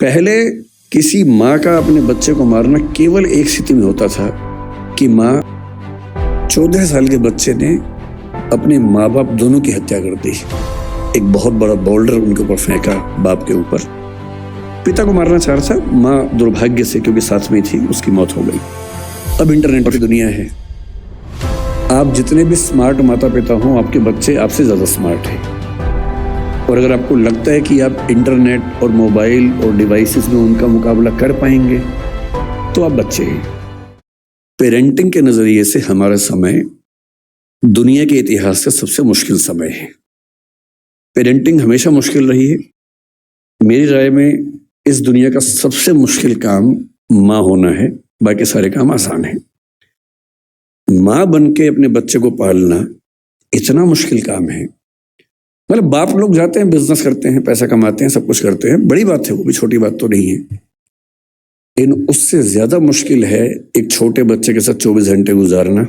पहले किसी माँ का अपने बच्चे को मारना केवल एक स्थिति में होता था कि माँ 14 साल के बच्चे ने अपने माँ बाप दोनों की हत्या कर दी। एक बहुत बड़ा बोल्डर उनके ऊपर फेंका, बाप के ऊपर। पिता को मारना चाह रहा था, माँ दुर्भाग्य से क्योंकि साथ में थी उसकी मौत हो गई। अब इंटरनेट की दुनिया है, आप जितने भी स्मार्ट माता पिता हों, आपके बच्चे आपसे ज्यादा स्मार्ट हैं। और अगर आपको लगता है कि आप इंटरनेट और मोबाइल और डिवाइसेस में उनका मुकाबला कर पाएंगे तो आप बच्चे हैं। पेरेंटिंग के नजरिए से हमारा समय दुनिया के इतिहास का सबसे मुश्किल समय है। पेरेंटिंग हमेशा मुश्किल रही है। मेरी राय में इस दुनिया का सबसे मुश्किल काम माँ होना है, बाकी सारे काम आसान हैं। माँ बन के अपने बच्चे को पालना इतना मुश्किल काम है। मतलब बाप लोग जाते हैं, बिजनेस करते हैं, पैसा कमाते हैं, सब कुछ करते हैं, बड़ी बात है, वो भी छोटी बात तो नहीं है। लेकिन उससे ज्यादा मुश्किल है एक छोटे बच्चे के साथ 24 घंटे गुजारना,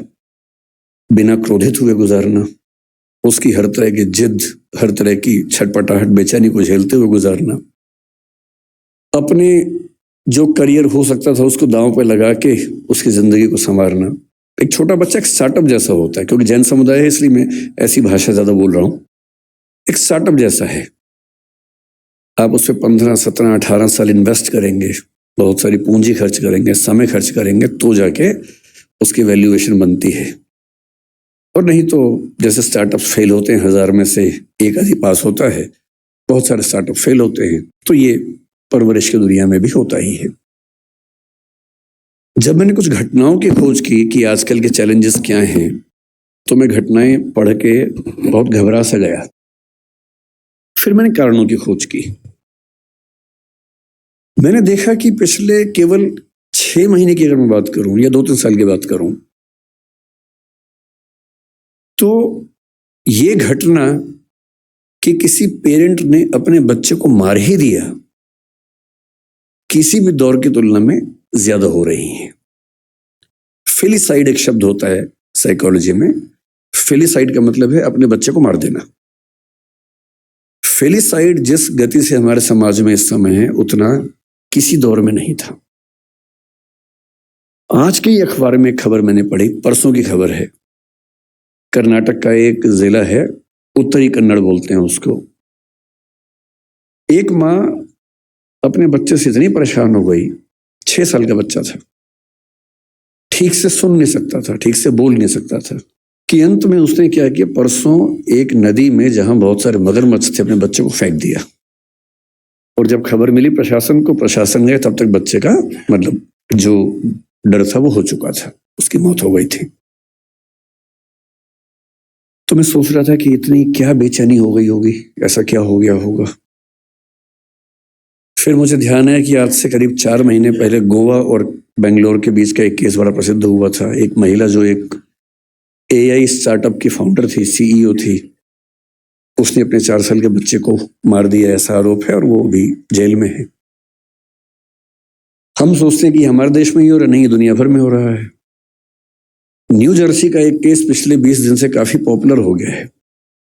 बिना क्रोधित हुए गुजारना, उसकी हर तरह की जिद, हर तरह की छटपटाहट, बेचैनी को झेलते हुए गुजारना, अपने जो करियर हो सकता था उसको दांव पे लगा के उसकी जिंदगी को संवारना। एक छोटा बच्चा एक स्टार्टअप जैसा होता है, क्योंकि जैन समुदाय है इसलिए मैं ऐसी भाषा ज्यादा बोल रहा हूं। एक स्टार्टअप जैसा है, आप उस पर 15, 17, 18 साल इन्वेस्ट करेंगे, बहुत सारी पूंजी खर्च करेंगे, समय खर्च करेंगे, तो जाके उसकी वैल्यूएशन बनती है। और नहीं तो जैसे स्टार्टअप फेल होते हैं, 1000 में से एक आधी पास होता है, बहुत सारे स्टार्टअप फेल होते हैं। तो ये परवरिश की दुनिया में भी होता ही है। जब मैंने कुछ घटनाओं की खोज की कि आजकल के चैलेंजेस क्या हैं, तो मैं घटनाएं पढ़ के बहुत घबरा सा गया। फिर मैंने कारणों की खोज की। मैंने देखा कि पिछले केवल 6 महीने की अगर मैं बात करूं या 2-3 साल की बात करूं, तो ये घटना कि किसी पेरेंट ने अपने बच्चे को मार ही दिया, किसी भी दौर की तुलना में ज्यादा हो रही है। फिलिसाइड एक शब्द होता है साइकोलॉजी में। फिलिसाइड का मतलब है अपने बच्चे को मार देना। फेलिसाइड जिस गति से हमारे समाज में इस समय है, उतना किसी दौर में नहीं था। आज के अखबार में खबर मैंने पढ़ी, परसों की खबर है। कर्नाटक का एक जिला है, उत्तरी कन्नड़ बोलते हैं उसको। एक माँ अपने बच्चे से इतनी परेशान हो गई, 6 साल का बच्चा था, ठीक से सुन नहीं सकता था, ठीक से बोल नहीं सकता था, कि अंत में उसने क्या किया, परसों एक नदी में जहां बहुत सारे मगरमच्छ थे, अपने बच्चे को फेंक दिया। और जब खबर मिली प्रशासन को, प्रशासन गए, तब तक बच्चे का मतलब जो डर था वो हो चुका था, उसकी मौत हो गई थी। तो मैं सोच रहा था कि इतनी क्या बेचैनी हो गई होगी, ऐसा क्या हो गया होगा। फिर मुझे ध्यान है कि आज से करीब 4 महीने पहले गोवा और बेंगलोर के बीच का एक केस बड़ा प्रसिद्ध हुआ था। एक महिला जो एक AI स्टार्टअप की फाउंडर थी, CEO थी, उसने अपने 4 साल के बच्चे को मार दिया, ऐसा आरोप है, और वो भी जेल में है। हम सोचते हैं कि हमारे देश में ही हो रहा, नहीं, दुनिया भर में हो रहा है। न्यू जर्सी का एक केस पिछले 20 दिन से काफी पॉपुलर हो गया है।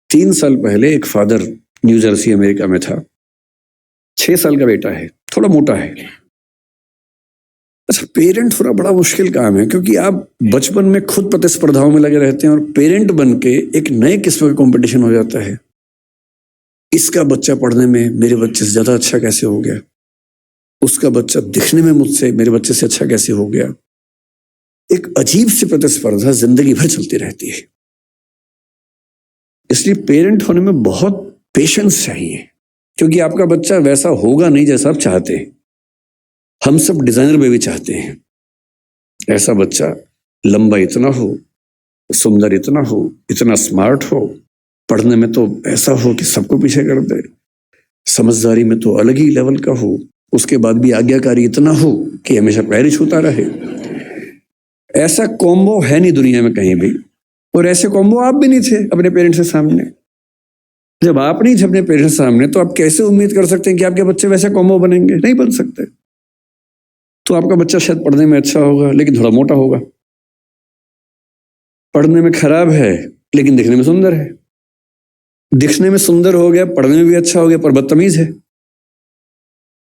3 साल पहले एक फादर, न्यू जर्सी अमेरिका में था, 6 साल का बेटा है, थोड़ा मोटा है। अच्छा, पेरेंट होना बड़ा मुश्किल काम है, क्योंकि आप बचपन में खुद प्रतिस्पर्धाओं में लगे रहते हैं और पेरेंट बन के एक नए किस्म का कंपटीशन हो जाता है। इसका बच्चा पढ़ने में मेरे बच्चे से ज्यादा अच्छा कैसे हो गया, उसका बच्चा दिखने में मुझसे, मेरे बच्चे से अच्छा कैसे हो गया। एक अजीब सी प्रतिस्पर्धा जिंदगी भर चलती रहती है। इसलिए पेरेंट होने में बहुत पेशेंस चाहिए, क्योंकि आपका बच्चा वैसा होगा नहीं जैसा आप चाहते हैं। हम सब डिजाइनर बेबी चाहते हैं, ऐसा बच्चा लंबा इतना हो, सुंदर इतना हो, इतना स्मार्ट हो, पढ़ने में तो ऐसा हो कि सबको पीछे कर दे, समझदारी में तो अलग ही लेवल का हो, उसके बाद भी आज्ञाकारी इतना हो कि हमेशा पैर ही छूता रहे। ऐसा कॉम्बो है नहीं दुनिया में कहीं भी, और ऐसे कॉम्बो आप भी नहीं थे अपने पेरेंट्स के सामने। जब आप नहीं थे अपने पेरेंट्स के सामने, तो आप कैसे उम्मीद कर सकते हैं कि आपके बच्चे वैसे कॉम्बो बनेंगे? नहीं बन सकते। तो आपका बच्चा शायद पढ़ने में अच्छा होगा लेकिन थोड़ा मोटा होगा, पढ़ने में खराब है लेकिन दिखने में सुंदर है, दिखने में सुंदर हो गया, पढ़ने में भी अच्छा हो गया, पर बदतमीज है।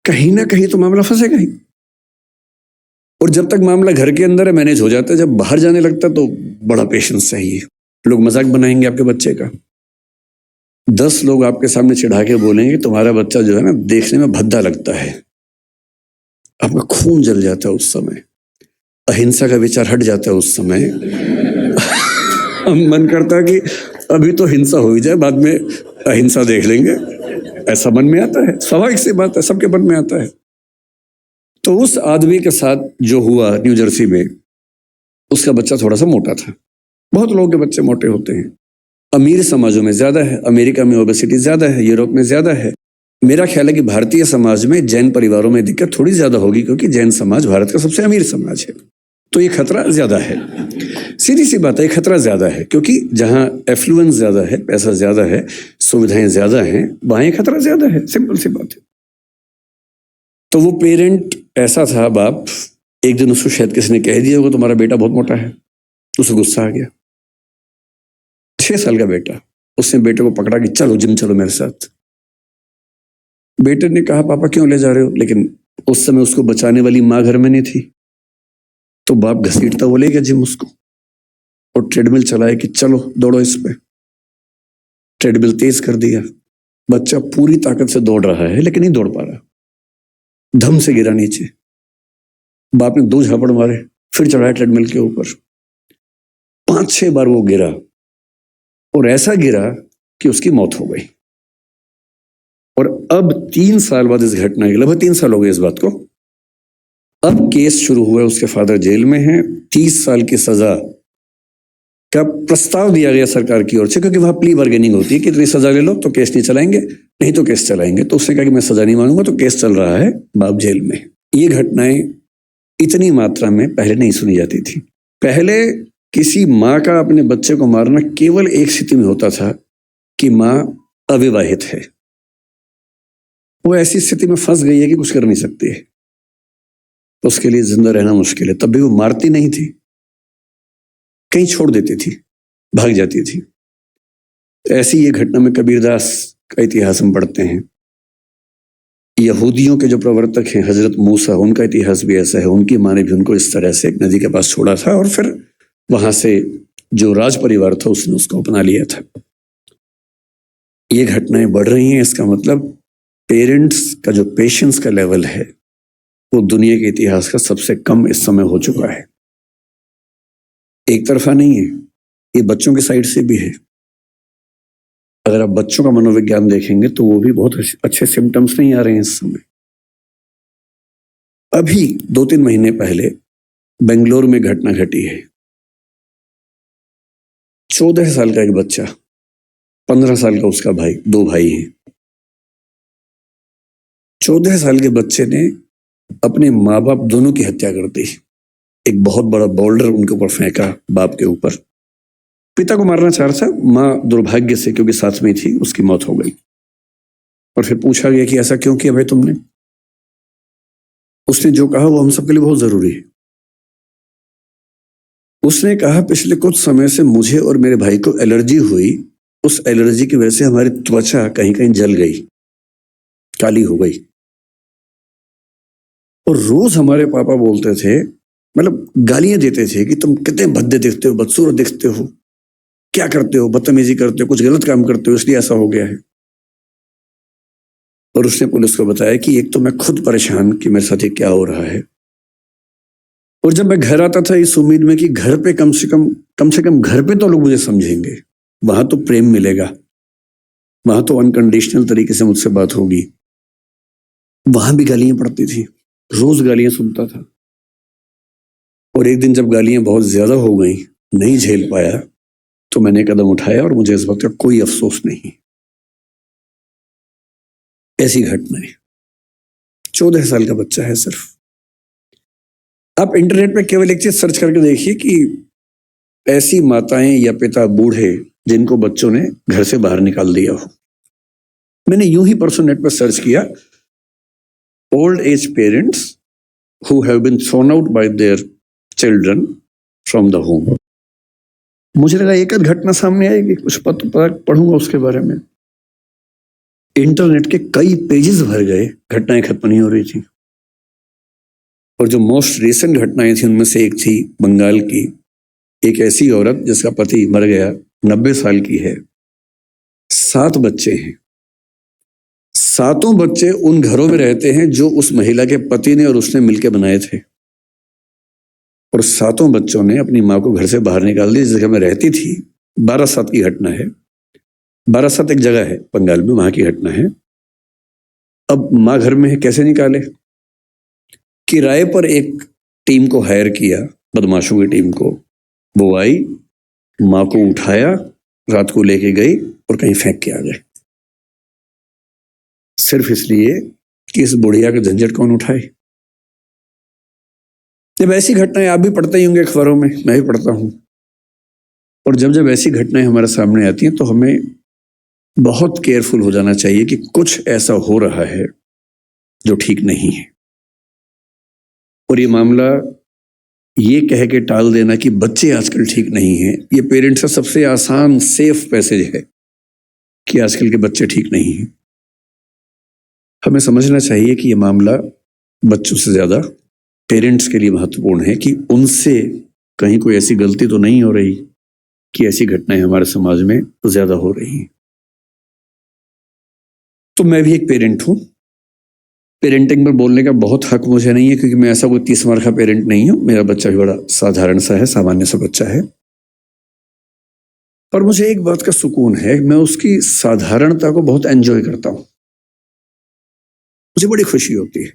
कहीं ना कहीं तो मामला फंसेगा ही। और जब तक मामला घर के अंदर है मैनेज हो जाता है, जब बाहर जाने लगता है तो बड़ा पेशेंस चाहिए। लोग मजाक बनाएंगे आपके बच्चे का, 10 लोग आपके सामने चिढ़ा के बोलेंगे तुम्हारा बच्चा जो है ना देखने में भद्दा लगता है, आपका खून जल जाता है उस समय, अहिंसा का विचार हट जाता है उस समय। मन करता है कि अभी तो हिंसा हो ही जाए, बाद में अहिंसा देख लेंगे, ऐसा मन में आता है। स्वाभाविक सी बात है, सबके मन में आता है। तो उस आदमी के साथ जो हुआ न्यू जर्सी में, उसका बच्चा थोड़ा सा मोटा था। बहुत लोगों के बच्चे मोटे होते हैं, अमीर समाजों में ज्यादा है, अमेरिका में ओबेसिटी ज्यादा है, यूरोप में ज्यादा है। मेरा ख्याल है कि भारतीय समाज में जैन परिवारों में दिक्कत थोड़ी ज्यादा होगी, क्योंकि जैन समाज भारत का सबसे अमीर समाज है, तो ये खतरा ज्यादा है। सीधी सी बात है, खतरा ज्यादा है, क्योंकि जहां एफ्लुएंस ज्यादा है, पैसा ज्यादा है, सुविधाएं ज्यादा हैं, वहां ये खतरा ज्यादा है। सिंपल सी बात है। तो वो पेरेंट ऐसा था, बाप, एक दिन उसको शायद किसी ने कह दिया होगा तुम्हारा बेटा बहुत मोटा है, उसे गुस्सा आ गया। 6 साल का बेटा, उसने बेटे को पकड़ा कि चलो जिम चलो मेरे साथ। बेटे ने कहा पापा क्यों ले जा रहे हो, लेकिन उस समय उसको बचाने वाली माँ घर में नहीं थी, तो बाप घसीटता वो ले गया जिम उसको, और ट्रेडमिल चलाए कि चलो दौड़ो इस पे। ट्रेडमिल तेज कर दिया, बच्चा पूरी ताकत से दौड़ रहा है लेकिन नहीं दौड़ पा रहा, धम से गिरा नीचे। बाप ने 2 झापड़ मारे, फिर चढ़ाया ट्रेडमिल के ऊपर। 5-6 बार वो गिरा, और ऐसा गिरा कि उसकी मौत हो गई। और अब 3 साल बाद इस घटना के, लगभग 3 साल हो गए इस बात को, अब केस शुरू हुआ, उसके फादर जेल में हैं। 30 साल की सजा का प्रस्ताव दिया गया सरकार की ओर से, क्योंकि वहां प्ली बार्गेनिंग होती है कि इतनी सजा ले लो तो केस नहीं चलाएंगे, नहीं तो केस चलाएंगे। तो उसने कहा कि मैं सजा नहीं मानूंगा, तो केस चल रहा है, बाप जेल में। ये घटनाएं इतनी मात्रा में पहले नहीं सुनी जाती थी। पहले किसी माँ का अपने बच्चे को मारना केवल एक स्थिति में होता था कि माँ अविवाहित है, वो ऐसी स्थिति में फंस गई है कि कुछ कर नहीं सकती है, उसके लिए जिंदा रहना मुश्किल है। तब भी वो मारती नहीं थी, कहीं छोड़ देती थी, भाग जाती थी। ऐसी ये घटना में कबीरदास का इतिहास हम पढ़ते हैं। यहूदियों के जो प्रवर्तक हैं हजरत मूसा, उनका इतिहास भी ऐसा है। उनकी माँ ने भी उनको इस तरह से एक नदी के पास छोड़ा था, और फिर वहां से जो राज परिवार था उसने उसको अपना लिया था। ये घटनाएं बढ़ रही हैं, इसका मतलब पेरेंट्स का जो पेशेंस का लेवल है वो दुनिया के इतिहास का सबसे कम इस समय हो चुका है। एक तरफा नहीं है, ये बच्चों की साइड से भी है। अगर आप बच्चों का मनोविज्ञान देखेंगे तो वो भी बहुत अच्छे सिम्टम्स नहीं आ रहे हैं इस समय। अभी 2-3 महीने पहले बेंगलोर में घटना घटी है। 14 साल का एक बच्चा, 15 साल का उसका भाई, 2 भाई हैं। 14 साल के बच्चे ने अपने माँ बाप दोनों की हत्या कर दी। एक बहुत बड़ा बोल्डर उनके ऊपर फेंका, बाप के ऊपर। पिता को मारना चाह रहा था, माँ दुर्भाग्य से, क्योंकि साथ में थी, उसकी मौत हो गई। और फिर पूछा गया कि ऐसा क्यों किया भाई तुमने? उसने जो कहा वो हम सबके लिए बहुत जरूरी है। उसने कहा पिछले कुछ समय से मुझे और मेरे भाई को एलर्जी हुई, उस एलर्जी की वजह से हमारी त्वचा कहीं कहीं जल गई, काली हो गई। और रोज हमारे पापा बोलते थे, मतलब गालियां देते थे कि तुम कितने भद्दे दिखते हो, बदसूरत दिखते हो, क्या करते हो, बदतमीजी करते हो, कुछ गलत काम करते हो, इसलिए ऐसा हो गया है। और उसने पुलिस को बताया कि एक तो मैं खुद परेशान कि मेरे साथ ये क्या हो रहा है, और जब मैं घर आता था इस उम्मीद में कि घर पे कम से कम घर पे तो लोग मुझे समझेंगे, वहां तो प्रेम मिलेगा, वहां तो अनकंडीशनल तरीके से मुझसे बात होगी। वहां भी गालियां पड़ती थी, रोज गालियां सुनता था। और एक दिन जब गालियां बहुत ज्यादा हो गई, नहीं झेल पाया, तो मैंने कदम उठाया, और मुझे इस वक्त का कोई अफसोस नहीं। ऐसी घटना है। 14 साल का बच्चा है सिर्फ। आप इंटरनेट पे केवल एक चीज सर्च करके देखिए कि ऐसी माताएं या पिता बूढ़े जिनको बच्चों ने घर से बाहर निकाल दिया हो। मैंने यूं ही परसों नेट पर सर्च किया, old age parents who have been thrown out by their children from the home. मुझे लगा एक आध घटना सामने आएगी, कुछ पढ़ूंगा उसके बारे में। इंटरनेट के कई पेजेस भर गए, घटनाएं खत्म नहीं हो रही थी। और जो मोस्ट रिसेंट घटनाएं थी उनमें से एक थी बंगाल की, एक ऐसी औरत जिसका पति मर गया, 90 साल की है, 7 बच्चे हैं। 7 बच्चे उन घरों में रहते हैं जो उस महिला के पति ने और उसने मिलकर बनाए थे, और 7 बच्चों ने अपनी माँ को घर से बाहर निकाल दिया जिस जगह में रहती थी। 12 की घटना है। 12 एक जगह है बंगाल में, वहां की घटना है। अब माँ घर में है, कैसे निकाले? किराए पर एक टीम को हायर किया, बदमाशों की टीम को। वो आई, माँ को उठाया, रात को लेके गई और कहीं फेंक के आ गए, सिर्फ इसलिए कि इस बुढ़िया का झंझट कौन उठाए। जब ऐसी घटनाएं आप भी पढ़ते ही होंगे अखबारों में, मैं भी पढ़ता हूं, और जब जब ऐसी घटनाएं हमारे सामने आती हैं तो हमें बहुत केयरफुल हो जाना चाहिए कि कुछ ऐसा हो रहा है जो ठीक नहीं है। और ये मामला ये कह के टाल देना कि बच्चे आजकल ठीक नहीं हैं, ये पेरेंट्स का सबसे आसान सेफ मैसेज है कि आजकल के बच्चे ठीक नहीं हैं। हमें समझना चाहिए कि ये मामला बच्चों से ज्यादा पेरेंट्स के लिए महत्वपूर्ण है कि उनसे कहीं कोई ऐसी गलती तो नहीं हो रही कि ऐसी घटनाएं हमारे समाज में ज्यादा हो रही हैं। तो मैं भी एक पेरेंट हूं। पेरेंटिंग पर बोलने का बहुत हक मुझे नहीं है क्योंकि मैं ऐसा कोई 30 मार का पेरेंट नहीं हूं। मेरा बच्चा भी बड़ा साधारण सा है, सामान्य सा बच्चा है। पर मुझे एक बात का सुकून है, मैं उसकी साधारणता को बहुत एंजॉय करता हूं, मुझे बड़ी खुशी होती है।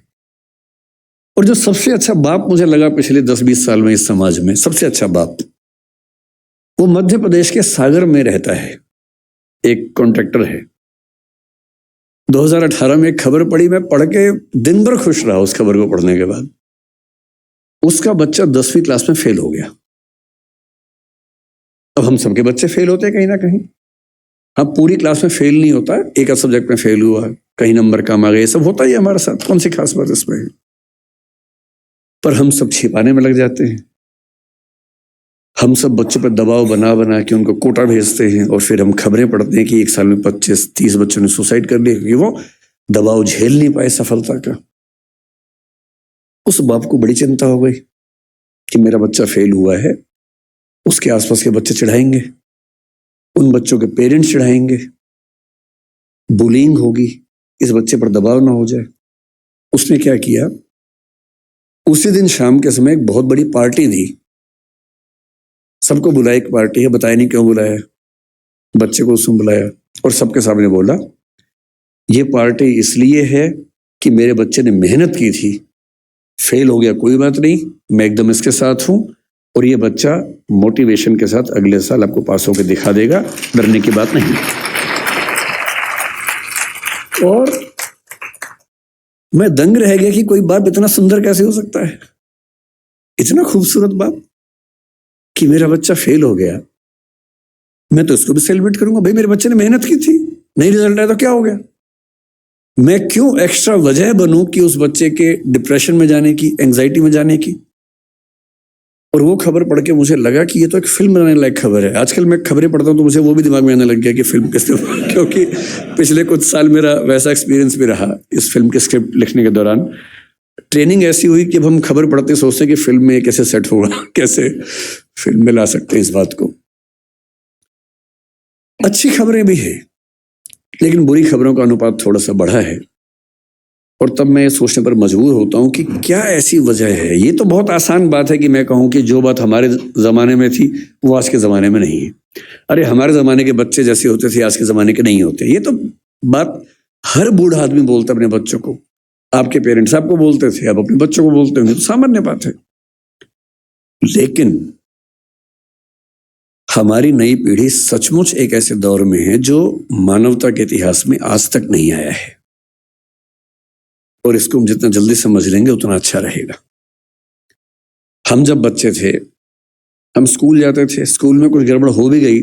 और जो सबसे अच्छा बाप मुझे लगा पिछले 10-20 साल में इस समाज में, सबसे अच्छा बाप, वो मध्य प्रदेश के सागर में रहता है, एक कॉन्ट्रैक्टर है। 2018 में एक खबर पड़ी, मैं पढ़ के दिन भर खुश रहा उस खबर को पढ़ने के बाद। उसका बच्चा 10वीं क्लास में फेल हो गया। अब हम सबके बच्चे फेल होते हैं कहीं ना कहीं। हाँ, पूरी क्लास में फेल नहीं होता, एक सब्जेक्ट में फेल हुआ, कहीं नंबर कम आ गए, सब होता ही है हमारे साथ, कौन सी खास बात इसमें है। पर हम सब छिपाने में लग जाते हैं। हम सब बच्चों पर दबाव बना बना के उनको कोटा भेजते हैं, और फिर हम खबरें पढ़ते हैं कि एक साल में 25-30 बच्चों ने सुसाइड कर लिया क्योंकि वो दबाव झेल नहीं पाए सफलता का। उस बाप को बड़ी चिंता हो गई कि मेरा बच्चा फेल हुआ है, उसके आसपास के बच्चे चिढ़ाएंगे, उन बच्चों के पेरेंट्स चिढ़ाएंगे, बुलिंग होगी, इस बच्चे पर दबाव ना हो जाए। उसने क्या किया, उसी दिन शाम के समय एक बहुत बड़ी पार्टी दी, सबको बुलाया, एक पार्टी है, बताया नहीं क्यों बुलाया, बच्चे को उसमें बुलाया और सबके सामने बोला ये पार्टी इसलिए है कि मेरे बच्चे ने मेहनत की थी, फेल हो गया कोई बात नहीं, मैं एकदम इसके साथ हूं, और ये बच्चा मोटिवेशन के साथ अगले साल आपको पास होकर दिखा देगा, डरने की बात नहीं। और मैं दंग रह गया कि कोई बाप इतना सुंदर कैसे हो सकता है, इतना खूबसूरत बाप कि मेरा बच्चा फेल हो गया, मैं तो इसको भी सेलिब्रेट करूंगा। भाई मेरे बच्चे ने मेहनत की थी, नहीं रिजल्ट आया तो क्या हो गया, मैं क्यों एक्स्ट्रा वजह बनूं कि उस बच्चे के डिप्रेशन में जाने की, एंजाइटी में जाने की। और वो खबर पढ़ के मुझे लगा कि ये तो एक फिल्म बनाने लायक खबर है। आजकल मैं खबरें पढ़ता हूं तो मुझे वो भी दिमाग में आने लग गया कि फिल्म किसके, क्योंकि पिछले कुछ साल मेरा वैसा एक्सपीरियंस भी रहा इस फिल्म के स्क्रिप्ट लिखने के दौरान। ट्रेनिंग ऐसी हुई कि अब हम खबर पढ़ते सोचते हैं कि फिल्म में कैसे सेट होगा, कैसे फिल्म में ला सकते हैं इस बात को। अच्छी खबरें भी है लेकिन बुरी खबरों का अनुपात थोड़ा सा बढ़ा है, और तब मैं सोचने पर मजबूर होता हूं कि क्या ऐसी वजह है। ये तो बहुत आसान बात है कि मैं कहूं कि जो बात हमारे जमाने में थी वो आज के जमाने में नहीं है। अरे हमारे जमाने के बच्चे जैसे होते थे आज के जमाने के नहीं होते, ये तो बात हर बूढ़ा आदमी बोलता है अपने बच्चों को। आपके पेरेंट्स आपको बोलते थे, आप अपने बच्चों को बोलते होंगे, तो सामान्य बात है। लेकिन हमारी नई पीढ़ी सचमुच एक ऐसे दौर में है जो मानवता के इतिहास में आज तक नहीं आया है, और इसको हम जितना जल्दी समझ लेंगे उतना अच्छा रहेगा। हम जब बच्चे थे, हम स्कूल जाते थे, स्कूल में कुछ गड़बड़ हो भी गई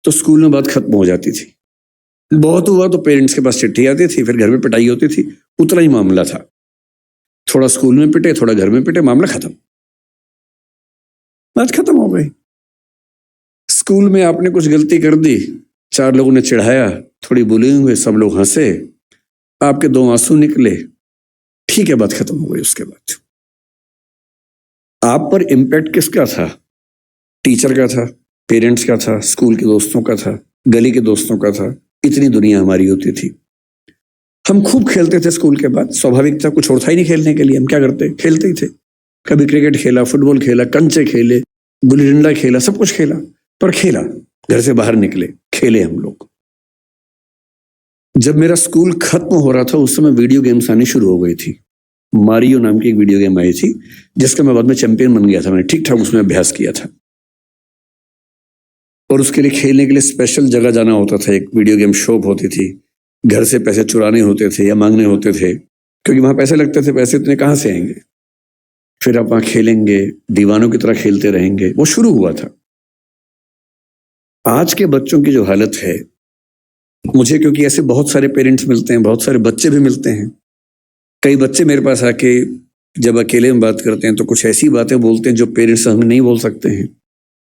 तो स्कूल में बात खत्म हो जाती थी। बहुत हुआ तो पेरेंट्स के पास चिट्ठी आती थी, फिर घर में पिटाई होती थी, उतना ही मामला था। थोड़ा स्कूल में पिटे, थोड़ा घर में पिटे, मामला खत्म, बात खत्म हो गई। स्कूल में आपने कुछ गलती कर दी, 4 लोगों ने चिढ़ाया, थोड़ी बुलिंग हुई, सब लोग हंसे, आपके 2 आंसू निकले, ठीक है, बात खत्म हो गई। उसके बाद आप पर इम्पैक्ट किसका था? टीचर का था, पेरेंट्स का था, स्कूल के दोस्तों का था, गली के दोस्तों का था। इतनी दुनिया हमारी होती थी। हम खूब खेलते थे स्कूल के बाद, स्वाभाविक था, कुछ और था ही नहीं खेलने के लिए। हम क्या करते? खेलते ही थे। कभी क्रिकेट खेला, फुटबॉल खेला, कंचे खेले, गुल्ली डंडा खेला, सब कुछ खेला, पर खेला। घर से बाहर निकले, खेले हम लोग। जब मेरा स्कूल खत्म हो रहा था उस समय वीडियो गेम्स आनी शुरू हो गई थी। मारियो नाम की एक वीडियो गेम आई थी जिसका मैं बाद में चैंपियन बन गया था। मैंने ठीक ठाक उसमें अभ्यास किया था और उसके लिए खेलने के लिए स्पेशल जगह जाना होता था। एक वीडियो गेम शॉप होती थी, घर से पैसे चुराने होते थे या मांगने होते थे, क्योंकि वहां पैसे लगते थे। पैसे इतने कहाँ से आएंगे? फिर आप वहां खेलेंगे, दीवानों की तरह खेलते रहेंगे। वो शुरू हुआ था। आज के बच्चों की जो हालत है, मुझे क्योंकि ऐसे बहुत सारे पेरेंट्स मिलते हैं, बहुत सारे बच्चे भी मिलते हैं। कई बच्चे मेरे पास आके जब अकेले में बात करते हैं तो कुछ ऐसी बातें बोलते हैं जो पेरेंट्स हमें नहीं बोल सकते हैं।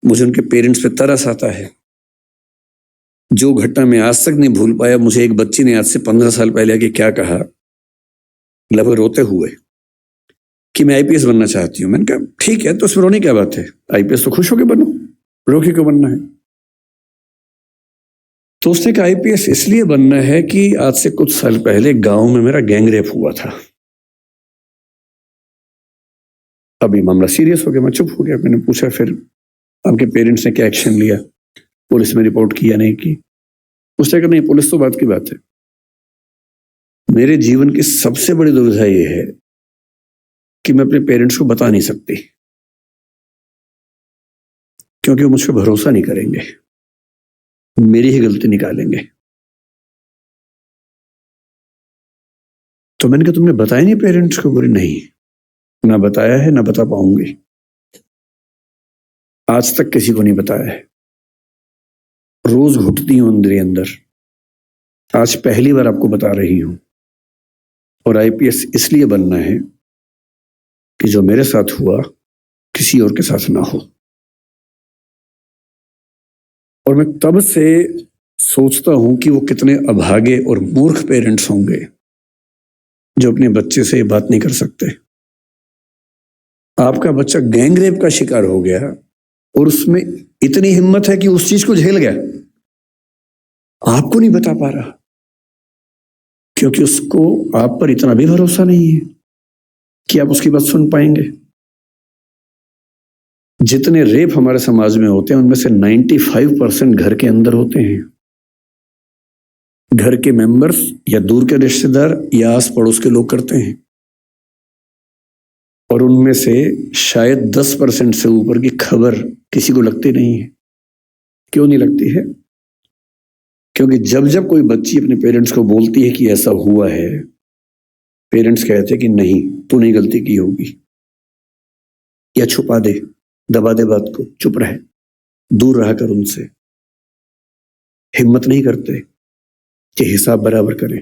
मुझे उनके पेरेंट्स पे तरस आता है। जो घटना मैं आज तक नहीं भूल पाया, मुझे एक बच्ची ने आज से 15 साल पहले आके क्या कहा, लगभग रोते हुए, कि मैं आईपीएस बनना चाहती हूँ। मैंने कहा ठीक है, तो उसमें रोने क्या बात है? आईपीएस तो खुश होकर बनो, रो के क्यों बनना है? तो उसने कहा आईपीएस इसलिए बनना है कि आज से कुछ साल पहले गांव में मेरा गैंग रेप हुआ था। अभी मामला सीरियस हो गया, मैं चुप हो गया। मैंने पूछा फिर आपके पेरेंट्स ने क्या एक्शन लिया? पुलिस में रिपोर्ट किया नहीं की? उसने कहा नहीं, पुलिस तो बात की बात है। मेरे जीवन की सबसे बड़ी दुविधा यह है कि मैं अपने पेरेंट्स को बता नहीं सकती, क्योंकि वो मुझ पर भरोसा नहीं करेंगे, मेरी ही गलती निकालेंगे। तो मैंने कहा तुमने बताया नहीं पेरेंट्स को? बोले नहीं, ना बताया है, ना बता पाऊंगी। आज तक किसी को नहीं बताया है। रोज घुटती हूं अंदर ही अंदर। आज पहली बार आपको बता रही हूं। और आईपीएस इसलिए बनना है कि जो मेरे साथ हुआ किसी और के साथ ना हो। और मैं तब से सोचता हूं कि वो कितने अभागे और मूर्ख पेरेंट्स होंगे जो अपने बच्चे से ये बात नहीं कर सकते। आपका बच्चा गैंग रेप का शिकार हो गया और उसमें इतनी हिम्मत है कि उस चीज को झेल गया, आपको नहीं बता पा रहा, क्योंकि उसको आप पर इतना भी भरोसा नहीं है कि आप उसकी बात सुन पाएंगे। जितने रेप हमारे समाज में होते हैं उनमें से 95% घर के अंदर होते हैं। घर के मेंबर्स या दूर के रिश्तेदार या आस पड़ोस के लोग करते हैं। और उनमें से शायद 10% से ऊपर की खबर किसी को लगती नहीं है। क्यों नहीं लगती है? क्योंकि जब जब कोई बच्ची अपने पेरेंट्स को बोलती है कि ऐसा हुआ है, पेरेंट्स कहते हैं कि नहीं, तूने गलती की होगी, या छुपा दे, दबा दे बात को, चुप रहे, दूर रहा कर उनसे। हिम्मत नहीं करते कि हिसाब बराबर करें,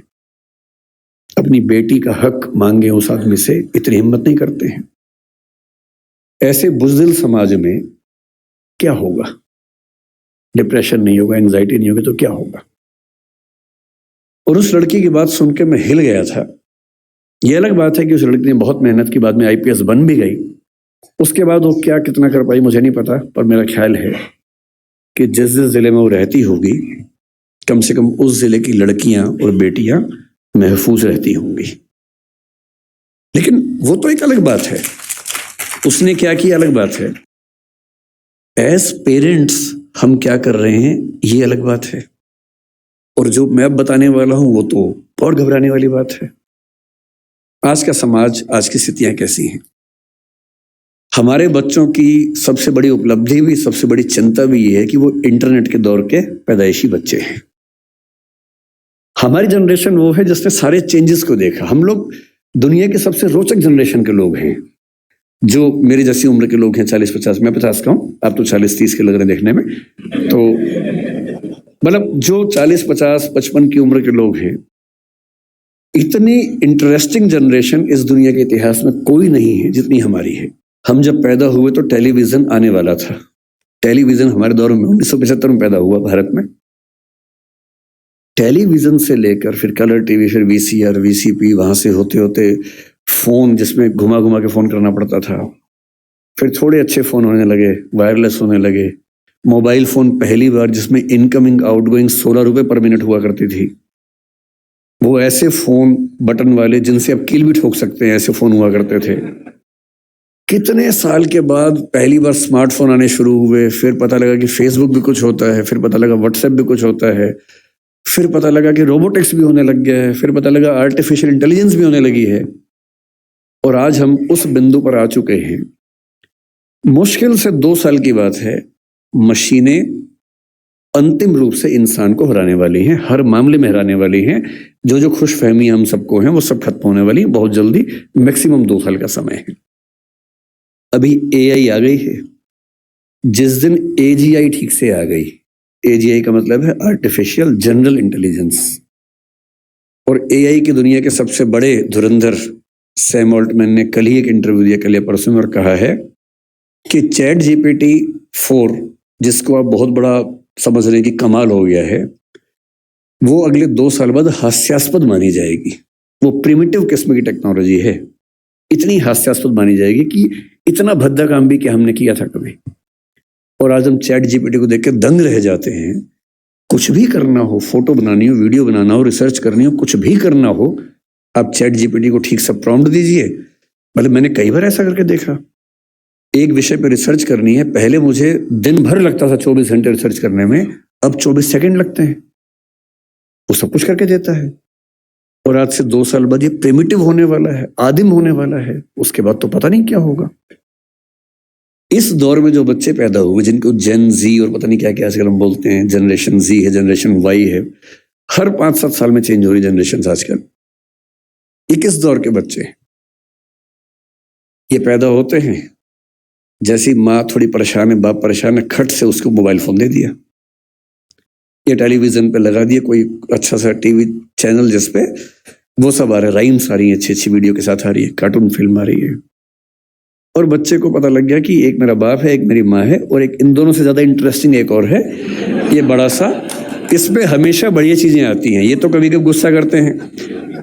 अपनी बेटी का हक मांगे उस आदमी से, इतनी हिम्मत नहीं करते हैं। ऐसे बुज़दिल समाज में क्या होगा? डिप्रेशन नहीं होगा, एंजाइटी नहीं होगी तो क्या होगा? और उस लड़की की बात सुन के मैं हिल गया था। यह अलग बात है कि उस लड़की ने बहुत मेहनत की, बाद में आईपीएस बन भी गई। उसके बाद वो क्या कितना कर पाई मुझे नहीं पता, पर मेरा ख्याल है कि जिस जिस जिले में वो रहती होगी, कम से कम उस जिले की लड़कियां और बेटियां महफूज रहती होंगी। लेकिन वो तो एक अलग बात है, उसने क्या किया अलग बात है। एज पेरेंट्स हम क्या कर रहे हैं ये अलग बात है। और जो मैं अब बताने वाला हूं वो तो और घबराने वाली बात है। आज का समाज, आज की स्थितियां कैसी हैं? हमारे बच्चों की सबसे बड़ी उपलब्धि भी, सबसे बड़ी चिंता भी ये है कि वो इंटरनेट के दौर के पैदाइशी बच्चे हैं। हमारी जनरेशन वो है जिसने सारे चेंजेस को देखा। हम लोग दुनिया के सबसे रोचक जनरेशन के लोग हैं। जो मेरी जैसी उम्र के लोग हैं, 40-50, मैं 50 का हूं, आप तो 40-30 के लग रहे हैं देखने में, तो मतलब जो 40-50-55 की उम्र के लोग हैं, इतनी इंटरेस्टिंग जनरेशन इस दुनिया के इतिहास में कोई नहीं है जितनी हमारी है। हम जब पैदा हुए तो टेलीविजन आने वाला था। टेलीविजन हमारे दौर में 1975 में पैदा हुआ भारत में। टेलीविजन से लेकर फिर कलर टीवी, फिर वीसीआर, वीसीपी, वहां से होते होते फोन जिसमें घुमा घुमा के फोन करना पड़ता था, फिर थोड़े अच्छे फोन होने लगे, वायरलेस होने लगे, मोबाइल फोन पहली बार जिसमें इनकमिंग आउटगोइंग 16 रुपए पर मिनट हुआ करती थी, वो ऐसे फोन बटन वाले जिनसे अब कील भी ठोक सकते हैं, ऐसे फोन हुआ करते थे। कितने साल के बाद पहली बार स्मार्टफोन आने शुरू हुए, फिर पता लगा कि फेसबुक भी कुछ होता है, फिर पता लगा व्हाट्सएप भी कुछ होता है, फिर पता लगा कि रोबोटिक्स भी होने लग गया है, फिर पता लगा आर्टिफिशियल इंटेलिजेंस भी होने लगी है, और आज हम उस बिंदु पर आ चुके हैं। मुश्किल से 2 साल की बात है, मशीनें अंतिम रूप से इंसान को हराने वाली हैं, हर मामले में हराने वाली हैं। जो खुश फहमी हम सबको हैं वो सब खत्म होने वाली है बहुत जल्दी, मैक्सिमम 2 साल का समय है। अभी एआई आ गई है, जिस दिन एजीआई ठीक से आ गई, एजीआई का मतलब है आर्टिफिशियल जनरल इंटेलिजेंस, और एआई की दुनिया के सबसे बड़े धुरंधर सैम ऑल्टमैन ने कल ही एक इंटरव्यू दिया, कल या परसों में, और कहा है कि चैट जीपीटी 4, जिसको आप बहुत बड़ा समझ रहे हैं कि कमाल हो गया है, वो अगले 2 साल बाद हास्यास्पद मानी जाएगी। वो प्रिमिटिव किस्म की टेक्नोलॉजी है, इतनी हास्यास्पद मानी जाएगी कि इतना भद्दा काम भी क्या हमने किया था कभी। और आज हम चैट जीपीटी को देख के दंग रह जाते हैं। कुछ भी करना हो, फोटो बनानी हो, वीडियो बनाना हो, रिसर्च करनी हो, कुछ भी करना हो, आप चैट जीपीटी को ठीक से प्रॉम्प्ट दीजिए। मतलब मैंने कई बार ऐसा करके देखा, एक विषय पर रिसर्च करनी है, पहले मुझे दिन भर लगता था 24 घंटे रिसर्च करने में, अब 24 सेकंड लगते हैं, वो सब कुछ करके देता है। और आज से 2 साल बाद ये प्रिमिटिव होने वाला है, आदिम होने वाला है, उसके बाद तो पता नहीं क्या होगा। इस दौर में जो बच्चे पैदा हुए, जिनको जेन जी और पता नहीं क्या क्या आजकल हम बोलते हैं, जनरेशन जी है, जनरेशन वाई है, हर 5-7 साल में चेंज हो रही जनरेशन आजकल। ये किस दौर के बच्चे हैं? ये पैदा होते हैं जैसी माँ थोड़ी परेशान है, बाप परेशान है, खट से उसको मोबाइल फोन दे दिया, या टेलीविजन पे लगा दिया कोई अच्छा सा टीवी चैनल जिसपे वो सब आ रहा है, राइम्स आ रही है, अच्छी अच्छी वीडियो के साथ आ रही है, कार्टून फिल्म आ रही है, और बच्चे को पता लग गया कि एक मेरा बाप है, एक मेरी माँ है, और एक इन दोनों से ज्यादा इंटरेस्टिंग एक और है, ये बड़ा सा, इसमें हमेशा बढ़िया चीजें आती हैं, ये तो कभी कभी गुस्सा करते हैं,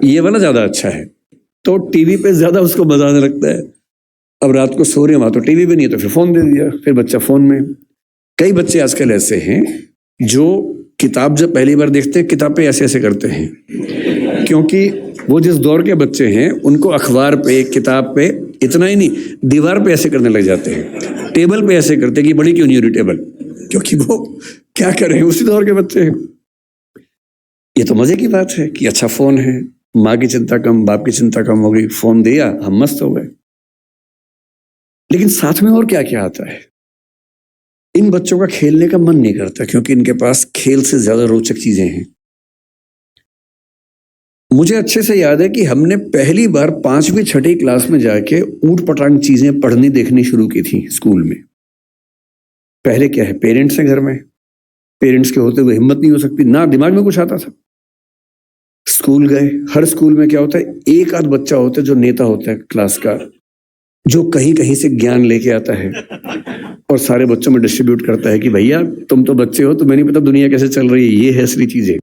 ये वाला ज्यादा अच्छा है, तो टीवी पे ज्यादा उसको मजा आने लगता है। अब रात को सो रहे हैं, वहां तो टीवी भी नहीं है, तो फिर फोन दे दिया, फिर बच्चा फोन में। कई बच्चे आजकल ऐसे हैं जो किताब जब पहली बार देखते हैं, किताब पे ऐसे ऐसे करते हैं, क्योंकि वो जिस दौर के बच्चे हैं उनको अखबार पे, किताब पे, इतना ही नहीं, दीवार पे ऐसे करने लग जाते हैं, टेबल पे ऐसे करते हैं कि बड़ी क्यों नहीं हो रही टेबल, क्योंकि वो क्या कर रहे हैं, उसी दौर के बच्चे हैं। ये तो मजे की बात है कि अच्छा फोन है, माँ की चिंता कम, बाप की चिंता कम हो गई, फोन दिया, हम मस्त हो गए। लेकिन साथ में और क्या क्या आता है? इन बच्चों का खेलने का मन नहीं करता, क्योंकि इनके पास खेल से ज्यादा रोचक चीजें हैं। मुझे अच्छे से याद है कि हमने पहली बार 5वीं-6वीं क्लास में जाके ऊट पटांग चीजें पढ़नी देखनी शुरू की थी स्कूल में। पहले क्या है, पेरेंट्स हैं घर में, पेरेंट्स के होते हुए हिम्मत नहीं हो सकती, ना दिमाग में कुछ आता था। स्कूल गए, हर स्कूल में क्या होता है, एक आध बच्चा होता है जो नेता होता है क्लास का, जो कहीं कहीं से ज्ञान लेके आता है और सारे बच्चों में डिस्ट्रीब्यूट करता है कि भैया तुम तो बच्चे हो, तुम्हें नहीं पता दुनिया कैसे चल रही है, ये है असली चीजें।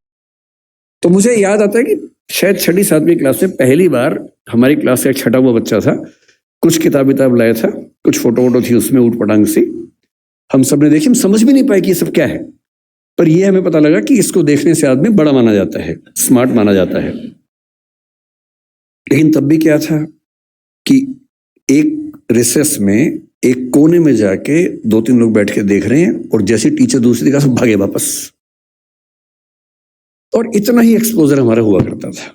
तो मुझे याद आता है कि शायद 6वीं-7वीं क्लास में पहली बार हमारी क्लास का एक छठा हुआ बच्चा था, कुछ किताब लाया था, कुछ फोटो वोटो थी उसमें ऊट पटांग सी, हम सब ने देखी, हम समझ भी नहीं पाए कि ये सब क्या है, पर ये हमें पता लगा कि इसको देखने से आदमी बड़ा माना जाता है, स्मार्ट माना जाता है। लेकिन तब भी क्या था कि एक रिसेस में एक कोने में जाके 2-3 लोग बैठ के देख रहे हैं, और जैसे टीचर दूसरी जगह से भागे वापस, और इतना ही एक्सपोजर हमारा हुआ करता था।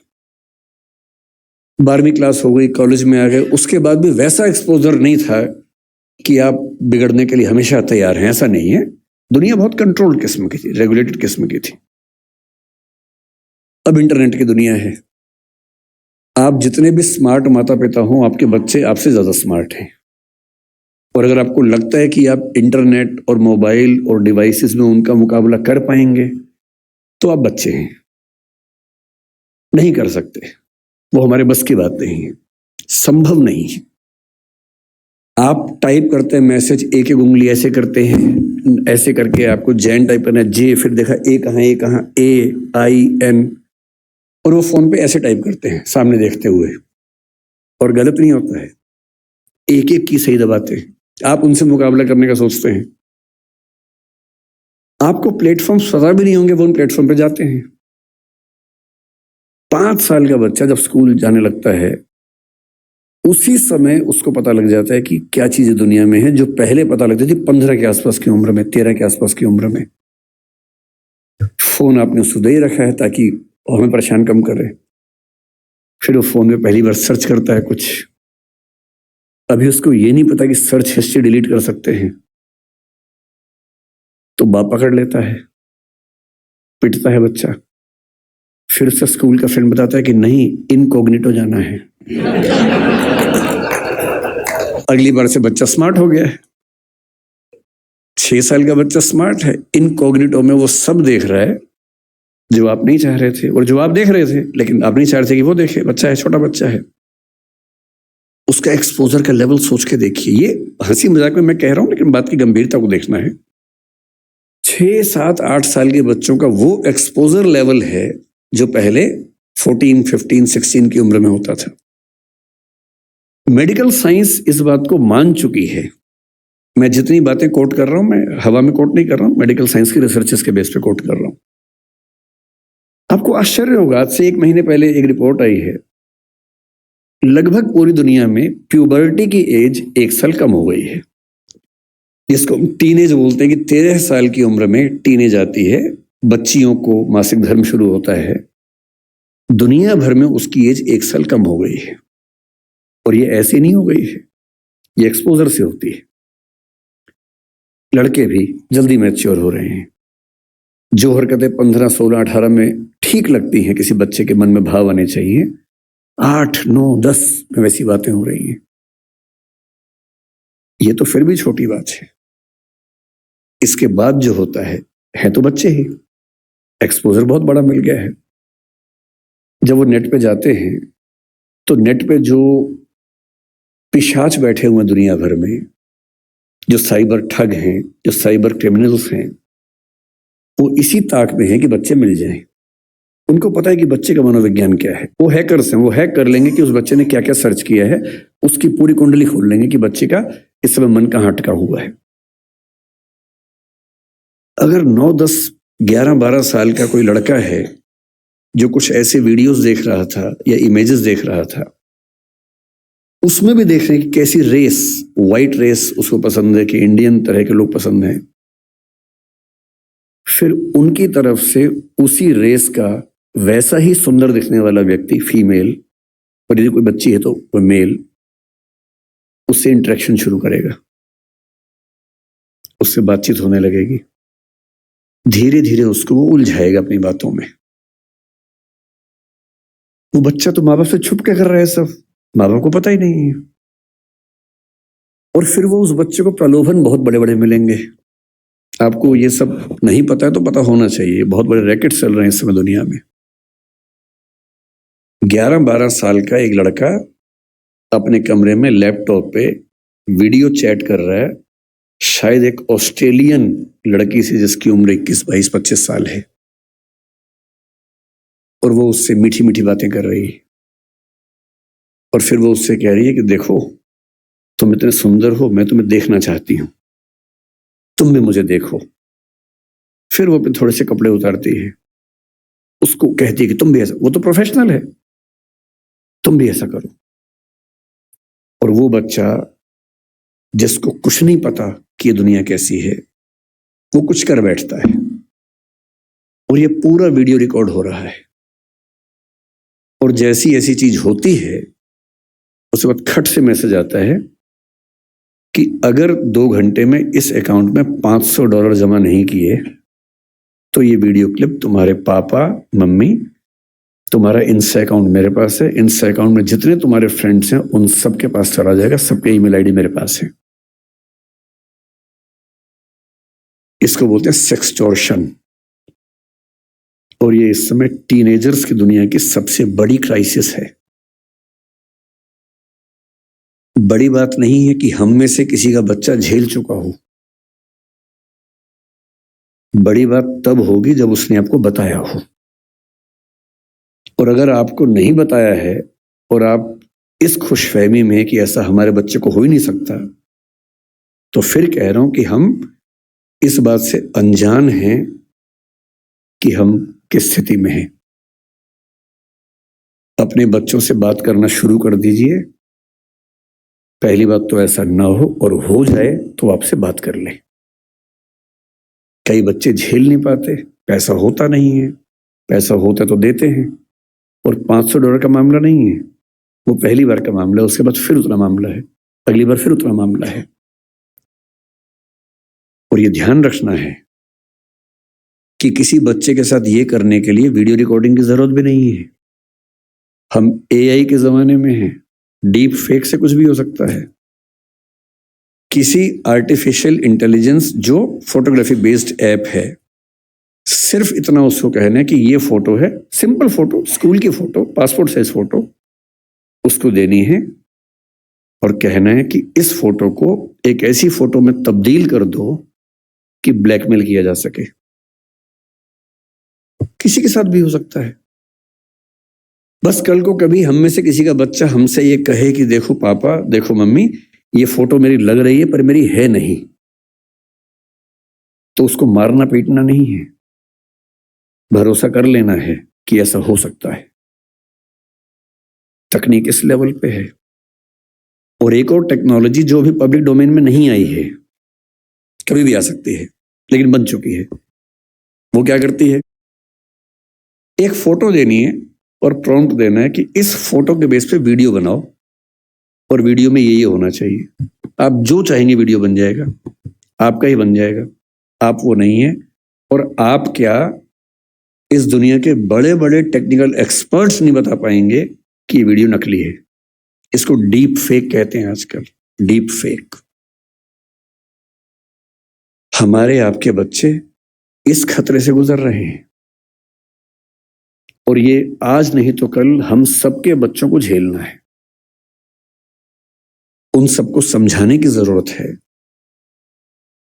12वीं क्लास हो गई, कॉलेज में आ गए, उसके बाद भी वैसा एक्सपोजर नहीं था कि आप बिगड़ने के लिए हमेशा तैयार हैं, ऐसा नहीं है। दुनिया बहुत कंट्रोल्ड किस्म की थी, रेगुलेटेड किस्म की थी। अब इंटरनेट की दुनिया है, आप जितने भी स्मार्ट माता पिता हों, आपके बच्चे आपसे ज्यादा स्मार्ट हैं। और अगर आपको लगता है कि आप इंटरनेट और मोबाइल और डिवाइसेस में उनका मुकाबला कर पाएंगे, तो आप बच्चे हैं, नहीं कर सकते, वो हमारे बस की बात नहीं है, संभव नहीं है। आप टाइप करते हैं मैसेज, एक एक उंगली ऐसे करते हैं, ऐसे करके आपको जैन टाइप करना है, जे, फिर देखा ए कहाँ, AIN, और वो फोन पे ऐसे टाइप करते हैं सामने देखते हुए, और गलत नहीं होता है, एक एक की सही दबाते हैं। आप उनसे मुकाबला करने का सोचते हैं, आपको प्लेटफॉर्म पता भी नहीं होंगे, वो उन प्लेटफॉर्म पे जाते हैं। 5 साल का बच्चा जब स्कूल जाने लगता है, उसी समय उसको पता लग जाता है कि क्या चीजें दुनिया में है, जो पहले पता लगती थी 15 के आसपास की उम्र में, 13 के आसपास की उम्र में। फोन आपने उसको दे ही रखा है ताकि हमें परेशान कम करे। फिर वो फोन में पहली बार सर्च करता है कुछ, अभी उसको ये नहीं पता कि सर्च हिस्ट्री डिलीट कर सकते हैं, तो बाप पकड़ लेता है, पिटता है बच्चा। फिर उसका स्कूल का फ्रेंड बताता है कि नहीं, इनकॉग्निटो जाना है। अगली बार से बच्चा स्मार्ट हो गया है। 6 साल का बच्चा स्मार्ट है, इनकॉग्निटो में वो सब देख रहा है जो आप नहीं चाह रहे थे, और जो आप देख रहे थे लेकिन आप नहीं चाह रहे थे कि वो देखे। बच्चा है, छोटा बच्चा है, उसका एक्सपोजर का लेवल सोच के देखिए। ये हंसी मजाक में मैं कह रहा हूं, लेकिन बात की गंभीरता को देखना है। 6, 7, 8 साल के बच्चों का वो एक्सपोजर लेवल है जो पहले 14, 15, 16 की उम्र में होता था। मेडिकल साइंस इस बात को मान चुकी है। मैं जितनी बातें कोट कर रहा हूं, मैं हवा में कोट नहीं कर रहा हूं, मेडिकल साइंस की रिसर्चेस के बेस पे कोट कर रहा हूं। आपको आश्चर्य होगा, आज से 1 महीने पहले एक रिपोर्ट आई है, लगभग पूरी दुनिया में प्यूबर्टी की एज 1 साल कम हो गई है, जिसको टीनेज बोलते हैं कि 13 साल की उम्र में टीनेज आती है, बच्चियों को मासिक धर्म शुरू होता है। दुनिया भर में उसकी एज 1 साल कम हो गई है, और ये ऐसे नहीं हो गई है, ये एक्सपोजर से होती है। लड़के भी जल्दी मैच्योर हो रहे हैं। जो हरकतें 15, 16, 18 में ठीक लगती हैं, किसी बच्चे के मन में भाव आने चाहिए, 8, 9, 10 में वैसी बातें हो रही हैं। ये तो फिर भी छोटी बात है। इसके बाद जो होता है तो बच्चे ही, एक्सपोजर बहुत बड़ा मिल गया है। जब वो नेट पे जाते हैं तो नेट पे जो पिशाच बैठे हुए हैं दुनिया भर में, जो साइबर ठग हैं, जो साइबर क्रिमिनल्स हैं, वो इसी ताक में है कि बच्चे मिल जाएं। उनको पता है कि बच्चे का मनोविज्ञान क्या है। वो हैकर्स हैं, वो हैक कर लेंगे कि उस बच्चे ने क्या क्या सर्च किया है, उसकी पूरी कुंडली खोल लेंगे कि बच्चे का इस समय मन कहाँ अटका हुआ है। अगर 9, 10, 11, 12 साल का कोई लड़का है जो कुछ ऐसे वीडियोस देख रहा था या इमेजेस देख रहा था, उसमें भी देख रहे हैं कि कैसी रेस, व्हाइट रेस उसको पसंद है, कि इंडियन तरह के लोग पसंद हैं, फिर उनकी तरफ से उसी रेस का वैसा ही सुंदर दिखने वाला व्यक्ति, फीमेल, और यदि कोई बच्ची है तो वो मेल, उससे इंटरेक्शन शुरू करेगा, उससे बातचीत होने लगेगी। धीरे धीरे उसको वो उलझाएगा अपनी बातों में। वो बच्चा तो माँ बाप से छुप के कर रहा है सब, माँ बाप को पता ही नहीं है। और फिर वो उस बच्चे को प्रलोभन बहुत बड़े बड़े मिलेंगे। आपको ये सब नहीं पता है तो पता होना चाहिए, बहुत बड़े रैकेट चल रहे हैं इस समय दुनिया में। 11, 12 साल का एक लड़का अपने कमरे में लैपटॉप पे वीडियो चैट कर रहा है, शायद एक ऑस्ट्रेलियन लड़की से जिसकी उम्र 21, 22, 25 साल है, और वो उससे मीठी मीठी बातें कर रही है। और फिर वो उससे कह रही है कि देखो, तुम इतने सुंदर हो, मैं तुम्हें देखना चाहती हूं, तुम भी मुझे देखो। फिर वो थोड़े से कपड़े उतारती है, उसको कहती है कि तुम भी ऐसा, वो तो प्रोफेशनल है, तुम भी ऐसा करो। और वो बच्चा जिसको कुछ नहीं पता कि ये दुनिया कैसी है, वो कुछ कर बैठता है, और ये पूरा वीडियो रिकॉर्ड हो रहा है। और जैसी ऐसी चीज होती है, उसके बाद खट से मैसेज आता है कि अगर 2 घंटे में इस अकाउंट में $500 जमा नहीं किए तो ये वीडियो क्लिप तुम्हारे पापा, मम्मी, तुम्हारा इंस्टा अकाउंट मेरे पास है, इंस्टा अकाउंट में जितने तुम्हारे फ्रेंड्स हैं उन सबके पास चला जाएगा, सबके ईमेल आईडी मेरे पास है। इसको बोलते हैं सेक्सटॉर्शन। और ये इस समय टीनेजर्स की दुनिया की सबसे बड़ी क्राइसिस है। बड़ी बात नहीं है कि हम में से किसी का बच्चा झेल चुका हो, बड़ी बात तब होगी जब उसने आपको बताया हो। और अगर आपको नहीं बताया है और आप इस खुशफहमी में कि ऐसा हमारे बच्चे को हो ही नहीं सकता, तो फिर कह रहा हूं कि हम इस बात से अनजान हैं कि हम किस स्थिति में हैं। अपने बच्चों से बात करना शुरू कर दीजिए। पहली बात तो ऐसा ना हो, और हो जाए तो आपसे बात कर लें। कई बच्चे झेल नहीं पाते, पैसा होता नहीं है, पैसा होता तो देते हैं, और $500 का मामला नहीं है, वो पहली बार का मामला है, उसके बाद फिर उतना मामला है, अगली बार फिर उतना मामला है। और ये ध्यान रखना है कि किसी बच्चे के साथ ये करने के लिए वीडियो रिकॉर्डिंग की जरूरत भी नहीं है। हम AI के जमाने में हैं, डीप फेक से कुछ भी हो सकता है। किसी आर्टिफिशियल इंटेलिजेंस जो फोटोग्राफी बेस्ड ऐप है, सिर्फ इतना उसको कहना है कि ये फोटो है, सिंपल फोटो, स्कूल की फोटो, पासपोर्ट साइज फोटो, उसको देनी है और कहना है कि इस फोटो को एक ऐसी फोटो में तब्दील कर दो कि ब्लैकमेल किया जा सके। किसी के साथ भी हो सकता है। बस कल को कभी हम में से किसी का बच्चा हमसे ये कहे कि देखो पापा, देखो मम्मी, ये फोटो मेरी लग रही है पर मेरी है नहीं, तो उसको मारना पीटना नहीं है, भरोसा कर लेना है कि ऐसा हो सकता है। तकनीक इस लेवल पे है। और एक और टेक्नोलॉजी जो भी पब्लिक डोमेन में नहीं आई है, कभी भी आ सकती है लेकिन बन चुकी है, वो क्या करती है, एक फोटो देनी है और प्रॉम्प्ट देना है कि इस फोटो के बेस पे वीडियो बनाओ, और वीडियो में ये होना चाहिए। आप जो चाहेंगे वीडियो बन जाएगा, आपका ही बन जाएगा, आप वो नहीं है। और आप क्या, इस दुनिया के बड़े बड़े टेक्निकल एक्सपर्ट्स नहीं बता पाएंगे कि वीडियो नकली है। इसको डीप फेक कहते हैं आजकल, डीप फेक। हमारे आपके बच्चे इस खतरे से गुजर रहे हैं, और ये आज नहीं तो कल हम सबके बच्चों को झेलना है। उन सबको समझाने की जरूरत है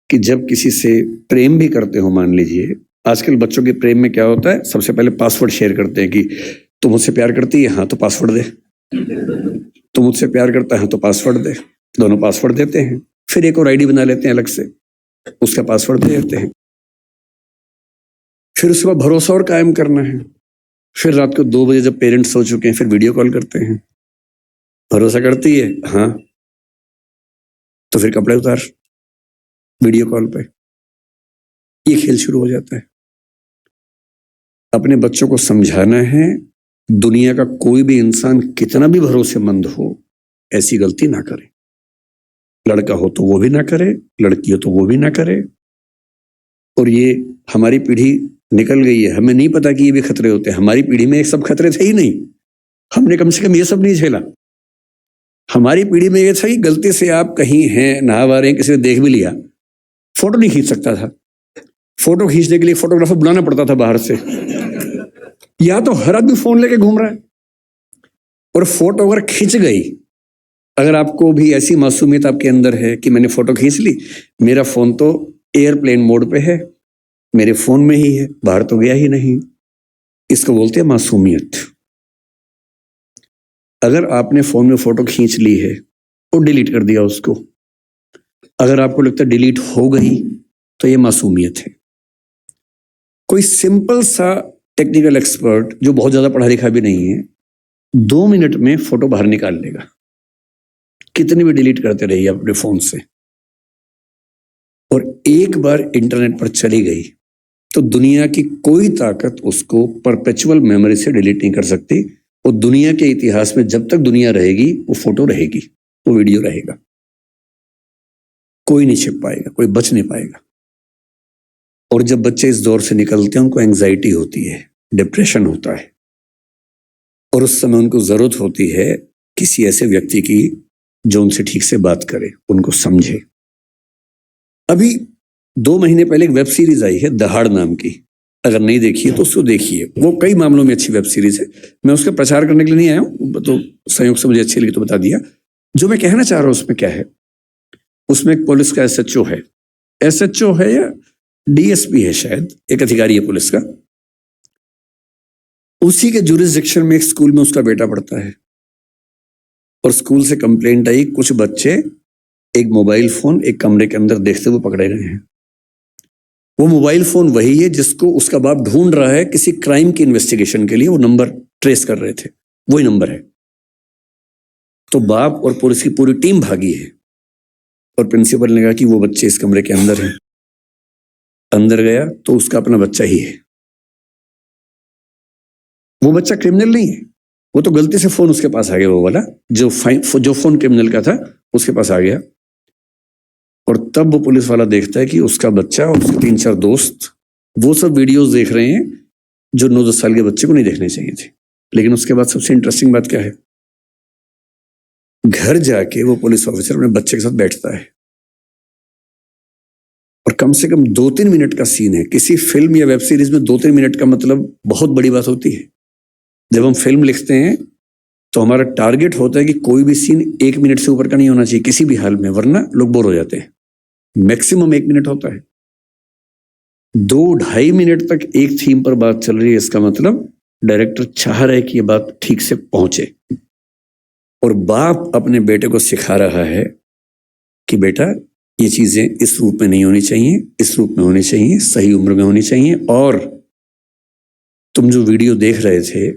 कि जब किसी से प्रेम भी करते हो, मान लीजिए आजकल बच्चों के प्रेम में क्या होता है, सबसे पहले पासवर्ड शेयर करते हैं कि तू मुझसे प्यार करती है, हाँ तो पासवर्ड दे, तू मुझसे प्यार करता है, हाँ तो पासवर्ड दे, दोनों पासवर्ड देते हैं। फिर एक और आईडी बना लेते हैं अलग से, उसका पासवर्ड दे देते हैं। फिर उसके बाद भरोसा और कायम करना है। फिर रात को 2 बजे जब पेरेंट्स सो चुके हैं, फिर वीडियो कॉल करते हैं, भरोसा करती है, हाँ, तो फिर कपड़े उतार, वीडियो कॉल पे। ये खेल शुरू हो जाता है। अपने बच्चों को समझाना है, दुनिया का कोई भी इंसान कितना भी भरोसेमंद हो, ऐसी गलती ना करे। लड़का हो तो वो भी ना करे, लड़की हो तो वो भी ना करे। और ये हमारी पीढ़ी निकल गई है, हमें नहीं पता कि ये भी खतरे होते हैं। हमारी पीढ़ी में ये सब खतरे थे ही नहीं, हमने कम से कम ये सब नहीं झेला। हमारी पीढ़ी में ये था कि गलती से आप कहीं हैं, नहा रहे हैं, किसी ने देख भी लिया, फोटो नहीं खींच सकता था। फोटो खींचने के लिए फोटोग्राफर बुलाना पड़ता था बाहर से, या तो हर आदमी फोन लेके घूम रहा है। और फोटो अगर खींच गई, अगर आपको भी ऐसी मासूमियत आपके अंदर है कि मैंने फोटो खींच ली, मेरा फोन तो एयरप्लेन मोड पे है, मेरे फोन में ही है, बाहर तो गया ही नहीं, इसको बोलते हैं मासूमियत। अगर आपने फोन में फोटो खींच ली है और डिलीट कर दिया उसको, अगर आपको लगता है डिलीट हो गई, तो ये मासूमियत है। कोई सिंपल सा टेक्निकल एक्सपर्ट जो बहुत ज्यादा पढ़ा लिखा भी नहीं है, 2 मिनट में फोटो बाहर निकाल लेगा, कितनी भी डिलीट करते रहिए अपने फोन से। और एक बार इंटरनेट पर चली गई तो दुनिया की कोई ताकत उसको परपेचुअल मेमोरी से डिलीट नहीं कर सकती। और दुनिया के इतिहास में जब तक दुनिया रहेगी, वो फोटो रहेगी, वो वीडियो रहेगा, कोई नहीं छिप पाएगा, कोई बच नहीं पाएगा। और जब बच्चे इस दौर से निकलते हैं, उनको एंजाइटी होती है, डिप्रेशन होता है, और उस समय उनको जरूरत होती है किसी ऐसे व्यक्ति की जो उनसे ठीक से बात करे, उनको समझे। अभी 2 महीने पहले एक वेब सीरीज आई है दहाड़ नाम की, अगर नहीं देखी है तो उसको देखिए, वो कई मामलों में अच्छी वेब सीरीज है। मैं उसका प्रचार करने के लिए नहीं आया हूँ, तो संयोग से मुझे अच्छी लगी तो बता दिया। जो मैं कहना चाह रहा हूं उसमें क्या है, उसमें एक पुलिस का एसएचओ है, एसएचओ है या डीएसपी है, शायद एक अधिकारी है पुलिस का, उसी के जुरिसडिक्शन में एक स्कूल में उसका बेटा पढ़ता है और स्कूल से कंप्लेंट आई कुछ बच्चे एक मोबाइल फोन एक कमरे के अंदर देखते हुए पकड़े गए हैं। वो मोबाइल फोन वही है जिसको उसका बाप ढूंढ रहा है किसी क्राइम की इन्वेस्टिगेशन के लिए, वो नंबर ट्रेस कर रहे थे, वही नंबर है। तो बाप और पुलिस की पूरी टीम भागी है और प्रिंसिपल ने कहा कि वो बच्चे इस कमरे के अंदर हैं। अंदर गया तो उसका अपना बच्चा ही है। वो बच्चा क्रिमिनल नहीं है, वो तो गलती से फोन उसके पास आ गया, वो वाला जो फोन क्रिमिनल का था उसके पास आ गया। और तब वो पुलिस वाला देखता है कि उसका बच्चा और उसके 3-4 दोस्त वो सब वीडियोस देख रहे हैं जो 9-10 साल के बच्चे को नहीं देखने चाहिए थे। लेकिन उसके बाद सबसे इंटरेस्टिंग बात क्या है, घर जाके वो पुलिस ऑफिसर अपने बच्चे के साथ बैठता है और कम से कम 2-3 मिनट का सीन है। किसी फिल्म या वेब सीरीज में 2-3 मिनट का मतलब बहुत बड़ी बात होती है। जब हम फिल्म लिखते हैं तो हमारा टारगेट होता है कि कोई भी सीन 1 मिनट से ऊपर का नहीं होना चाहिए किसी भी हाल में, वरना लोग बोर हो जाते हैं। मैक्सिमम 1 मिनट होता है। 2-2.5 मिनट तक एक थीम पर बात चल रही है, इसका मतलब डायरेक्टर चाह रहा है कि ये बात ठीक से पहुंचे। और बाप अपने बेटे को सिखा रहा है कि बेटा ये चीजें इस रूप में नहीं होनी चाहिए, इस रूप में होनी चाहिए, सही उम्र में होनी चाहिए। और तुम जो वीडियो देख रहे थे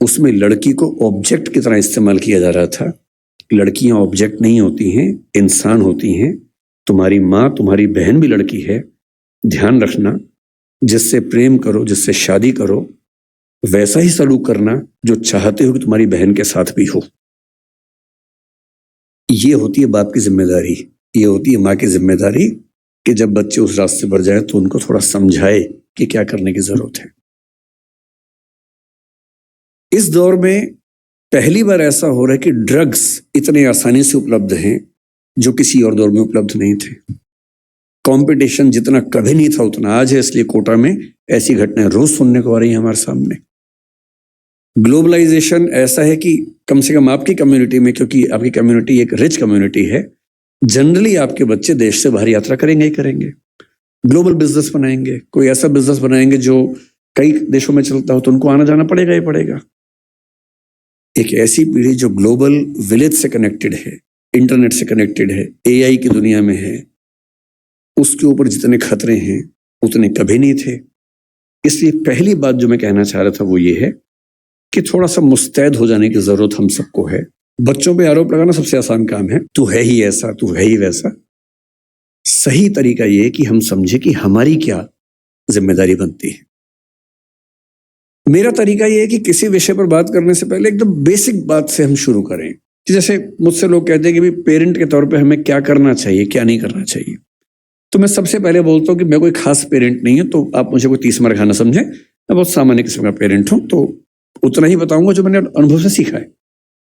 उसमें लड़की को ऑब्जेक्ट की तरह इस्तेमाल किया जा रहा था। लड़कियां ऑब्जेक्ट नहीं होती हैं, इंसान होती हैं। तुम्हारी माँ, तुम्हारी बहन भी लड़की है। ध्यान रखना, जिससे प्रेम करो, जिससे शादी करो, वैसा ही सलूक करना जो चाहते हो कि तुम्हारी बहन के साथ भी हो। ये होती है बाप की जिम्मेदारी, ये होती है माँ की जिम्मेदारी कि जब बच्चे उस रास्ते पर जाए तो उनको थोड़ा समझाए कि क्या करने की जरूरत है। इस दौर में पहली बार ऐसा हो रहा है कि ड्रग्स इतने आसानी से उपलब्ध हैं जो किसी और दौर में उपलब्ध नहीं थे। कंपटीशन जितना कभी नहीं था उतना आज है, इसलिए कोटा में ऐसी घटनाएं रोज सुनने को आ रही हैं हमारे सामने। ग्लोबलाइजेशन ऐसा है कि कम से कम आपकी कम्युनिटी में, क्योंकि आपकी कम्युनिटी एक रिच कम्युनिटी है, जनरली आपके बच्चे देश से बाहर यात्रा करेंगे ही करेंगे, ग्लोबल बिजनेस बनाएंगे, कोई ऐसा बिजनेस बनाएंगे जो कई देशों में चलता हो तो उनको आना जाना पड़ेगा ही पड़ेगा। एक ऐसी पीढ़ी जो ग्लोबल विलेज से कनेक्टेड है, इंटरनेट से कनेक्टेड है, एआई की दुनिया में है, उसके ऊपर जितने खतरे हैं उतने कभी नहीं थे। इसलिए पहली बात जो मैं कहना चाह रहा था वो ये है कि थोड़ा सा मुस्तैद हो जाने की जरूरत हम सबको है। बच्चों पे आरोप लगाना सबसे आसान काम है, तू है ही ऐसा, तू है ही वैसा। सही तरीका ये है कि हम समझे कि हमारी क्या जिम्मेदारी बनती है। मेरा तरीका ये है कि किसी विषय पर बात करने से पहले एकदम बेसिक बात से हम शुरू करें। जैसे मुझसे लोग कहते हैं कि भाई पेरेंट के तौर पे हमें क्या करना चाहिए, क्या नहीं करना चाहिए। तो मैं सबसे पहले बोलता हूँ कि मैं कोई खास पेरेंट नहीं हूँ, तो आप मुझे कोई 30 मार खाना समझे। मैं बहुत सामान्य किस्म का पेरेंट हूँ, तो उतना ही बताऊंगा जो मैंने अनुभव से सीखा है,